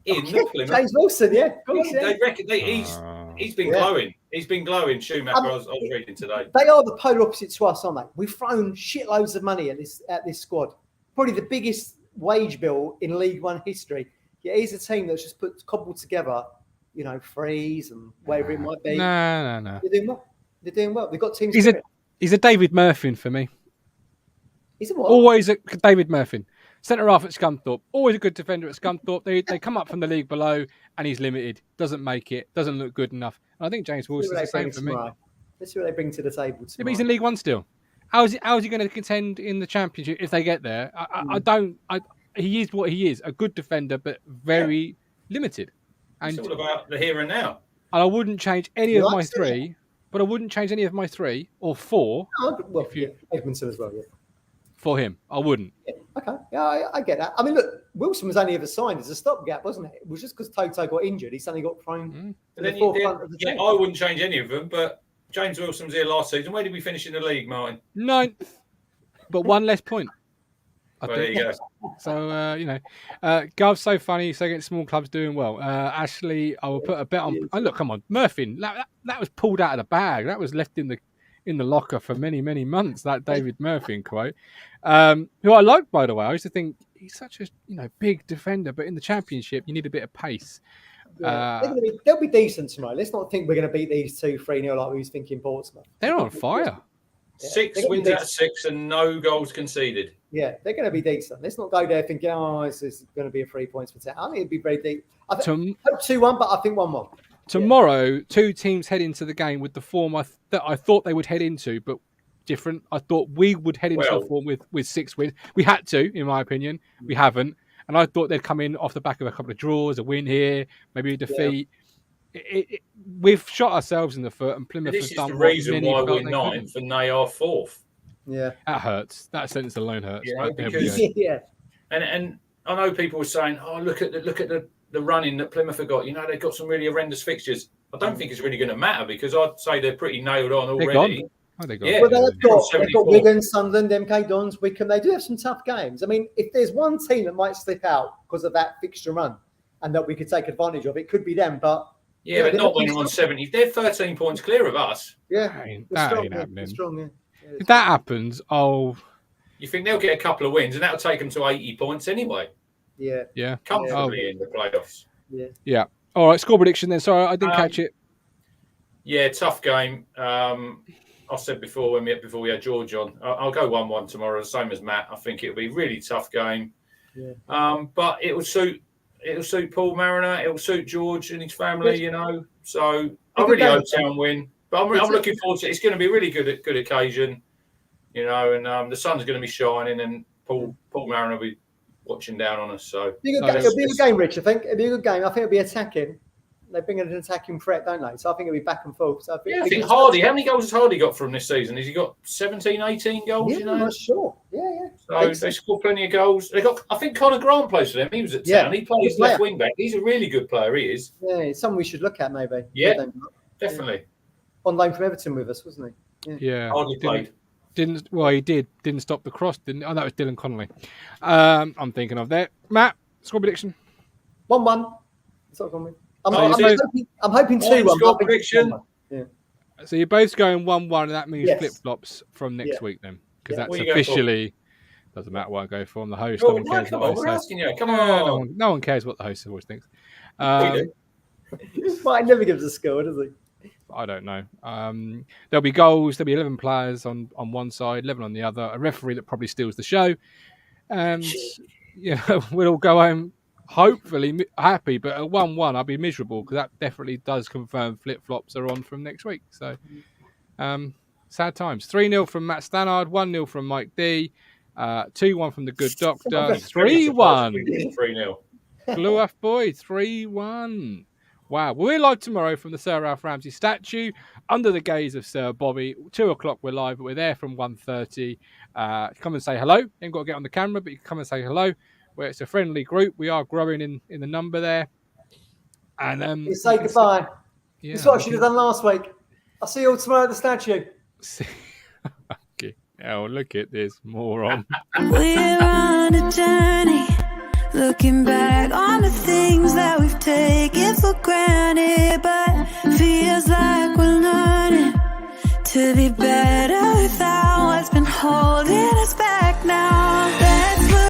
In the Plymouth. James Wilson, yeah. Of course, They reckon he's been glowing. He's been glowing, Schumacher. I was reading today. They are the polar opposite to us, aren't they? We've thrown shitloads of money at this squad. Probably the biggest wage bill in League One history. Yeah, he's a team that's just cobbled together, threes and whatever it might be. No. They're doing well. They've got team He's spirit. a David Murphy for me. He's a what? Always a David Murphy. Centre half at Scunthorpe. Always a good defender at Scunthorpe. They come up from the league below and he's limited. Doesn't make it. Doesn't look good enough. And I think James Wilson's the same for me. Let's see what they bring to the table tomorrow. Yeah, but he's in League One still. How's he going to contend in the Championship if they get there? He is what he is. A good defender, but very limited. And it's all about the here and now. And I wouldn't change any of my three. But I wouldn't change any of my 3 or 4. Well, Edmondson as well, yeah. For him, I wouldn't. Yeah. Okay, yeah, I get that. I mean, look, Wilson was only ever signed as a stopgap, wasn't it? It was just because Toto got injured. He suddenly got thrown to the forefront of the team. I wouldn't change any of them, but James Wilson was here last season. Where did we finish in the league, Martin? 9th, but 1 less point. Well, there you go. So, Gov's so funny. So against small clubs doing well. Ashley, I will put a bet on. Oh, look, come on. Murphy, that was pulled out of the bag. That was left in the locker for many, many months, that David Murphy quote. Who I like, by the way. I used to think he's such a big defender, but in the Championship, you need a bit of pace. Yeah, they'll be decent tomorrow. Let's not think we're going to beat these 2-3-0 like we was thinking Portsmouth. They're on fire. Yeah, 6 wins out of 6 and no goals conceded. Yeah, they're going to be decent. Let's not go there thinking, this is going to be a 3 points for 10. I think it'd be very deep. I hope 2-1, but I think 1-1. Tomorrow, 2 teams head into the game with the form that I thought they would head into, but different. I thought we would head into the form with 6 wins. We had to, in my opinion. We haven't. And I thought they'd come in off the back of a couple of draws, a win here, maybe a defeat. Yeah. We've shot ourselves in the foot, and Plymouth has done. This is the reason why we're 9th and they are 4th. Yeah, that hurts. That sentence alone hurts. Because, and I know people were saying, "Oh, look at the running that Plymouth have got. They've got some really horrendous fixtures." I don't think it's really going to matter because I'd say they're pretty nailed on already. They're gone. Yeah, well, they've got Wigan, Sunderland, MK Dons, Wickham. They do have some tough games. I mean, if there's one team that might slip out because of that fixture run and that we could take advantage of, it could be them. But but not when they're on 70. They're 13 points clear of us. Yeah, that ain't happening. Strong, if that happens, you think they'll get a couple of wins and that'll take them to 80 points anyway? Yeah. Comfortably in the playoffs. Yeah. All right, score prediction then. Sorry, I didn't catch it. Yeah, tough game. I said before before we had George on, I'll go 1-1 tomorrow, the same as Matt. I think it'll be a really tough game. Yeah. But it'll suit Paul Mariner, it'll suit George and his family, So I really hope Town win. But I'm looking forward to it. It's going to be a really good occasion, and the sun's going to be shining and Paul Mariner will be watching down on us. So it'll be a good game, Rich. I think it'll be a good game. I think it'll be attacking. They bring an attacking threat, don't they? So I think it'll be back and forth. So I think Hardy. How many goals has Hardy got from this season? Has he got 17, 18 goals? Yeah, I'm not sure. Yeah. So they scored plenty of goals. They got. I think Conor Grant plays for them. He was at Town. He plays left wing back. He's a really good player. He is. Yeah, it's someone we should look at maybe. Yeah, definitely. On loan from Everton with us, wasn't he? Yeah. Hardly played. He did. Didn't stop the cross, didn't he? Oh, that was Dylan Connolly. I'm thinking of that. Matt, score prediction. 1-1. That's what I'm I'm hoping 2-1. Score prediction. Yeah. So you're both going 1-1, and that means flip-flops from next week then, because that's officially doesn't matter what I go for. I'm the host. No one cares what I say. We're asking you. Come on. No one cares what the host always thinks. Mike never gives a score, does he? I don't know. There'll be goals. There'll be 11 players on one side, 11 on the other. A referee that probably steals the show, and we'll all go home hopefully happy. But at 1-1, I'll be miserable because that definitely does confirm flip-flops are on from next week. So sad times. 3-0 from Matt Stannard, 1-0 from Mike D, 2-1 from the Good Doctor, 3-1. 3-0. Blue Off Boy, 3-1. Wow. We're live tomorrow from the Sir Ralph Ramsey statue under the gaze of Sir Bobby. 2:00 we're live, but we're there from 1:30. Come and say hello. You ain't got to get on the camera, but you can come and say hello. Where it's a friendly group. We are growing in the number there. And you say goodbye. Yeah, that's what I should have done last week. I'll see you all tomorrow at the statue. Okay. Oh, look at this moron. We're on a journey. Looking back on the things that we've taken for granted, but feels like we're learning to be better without what's been holding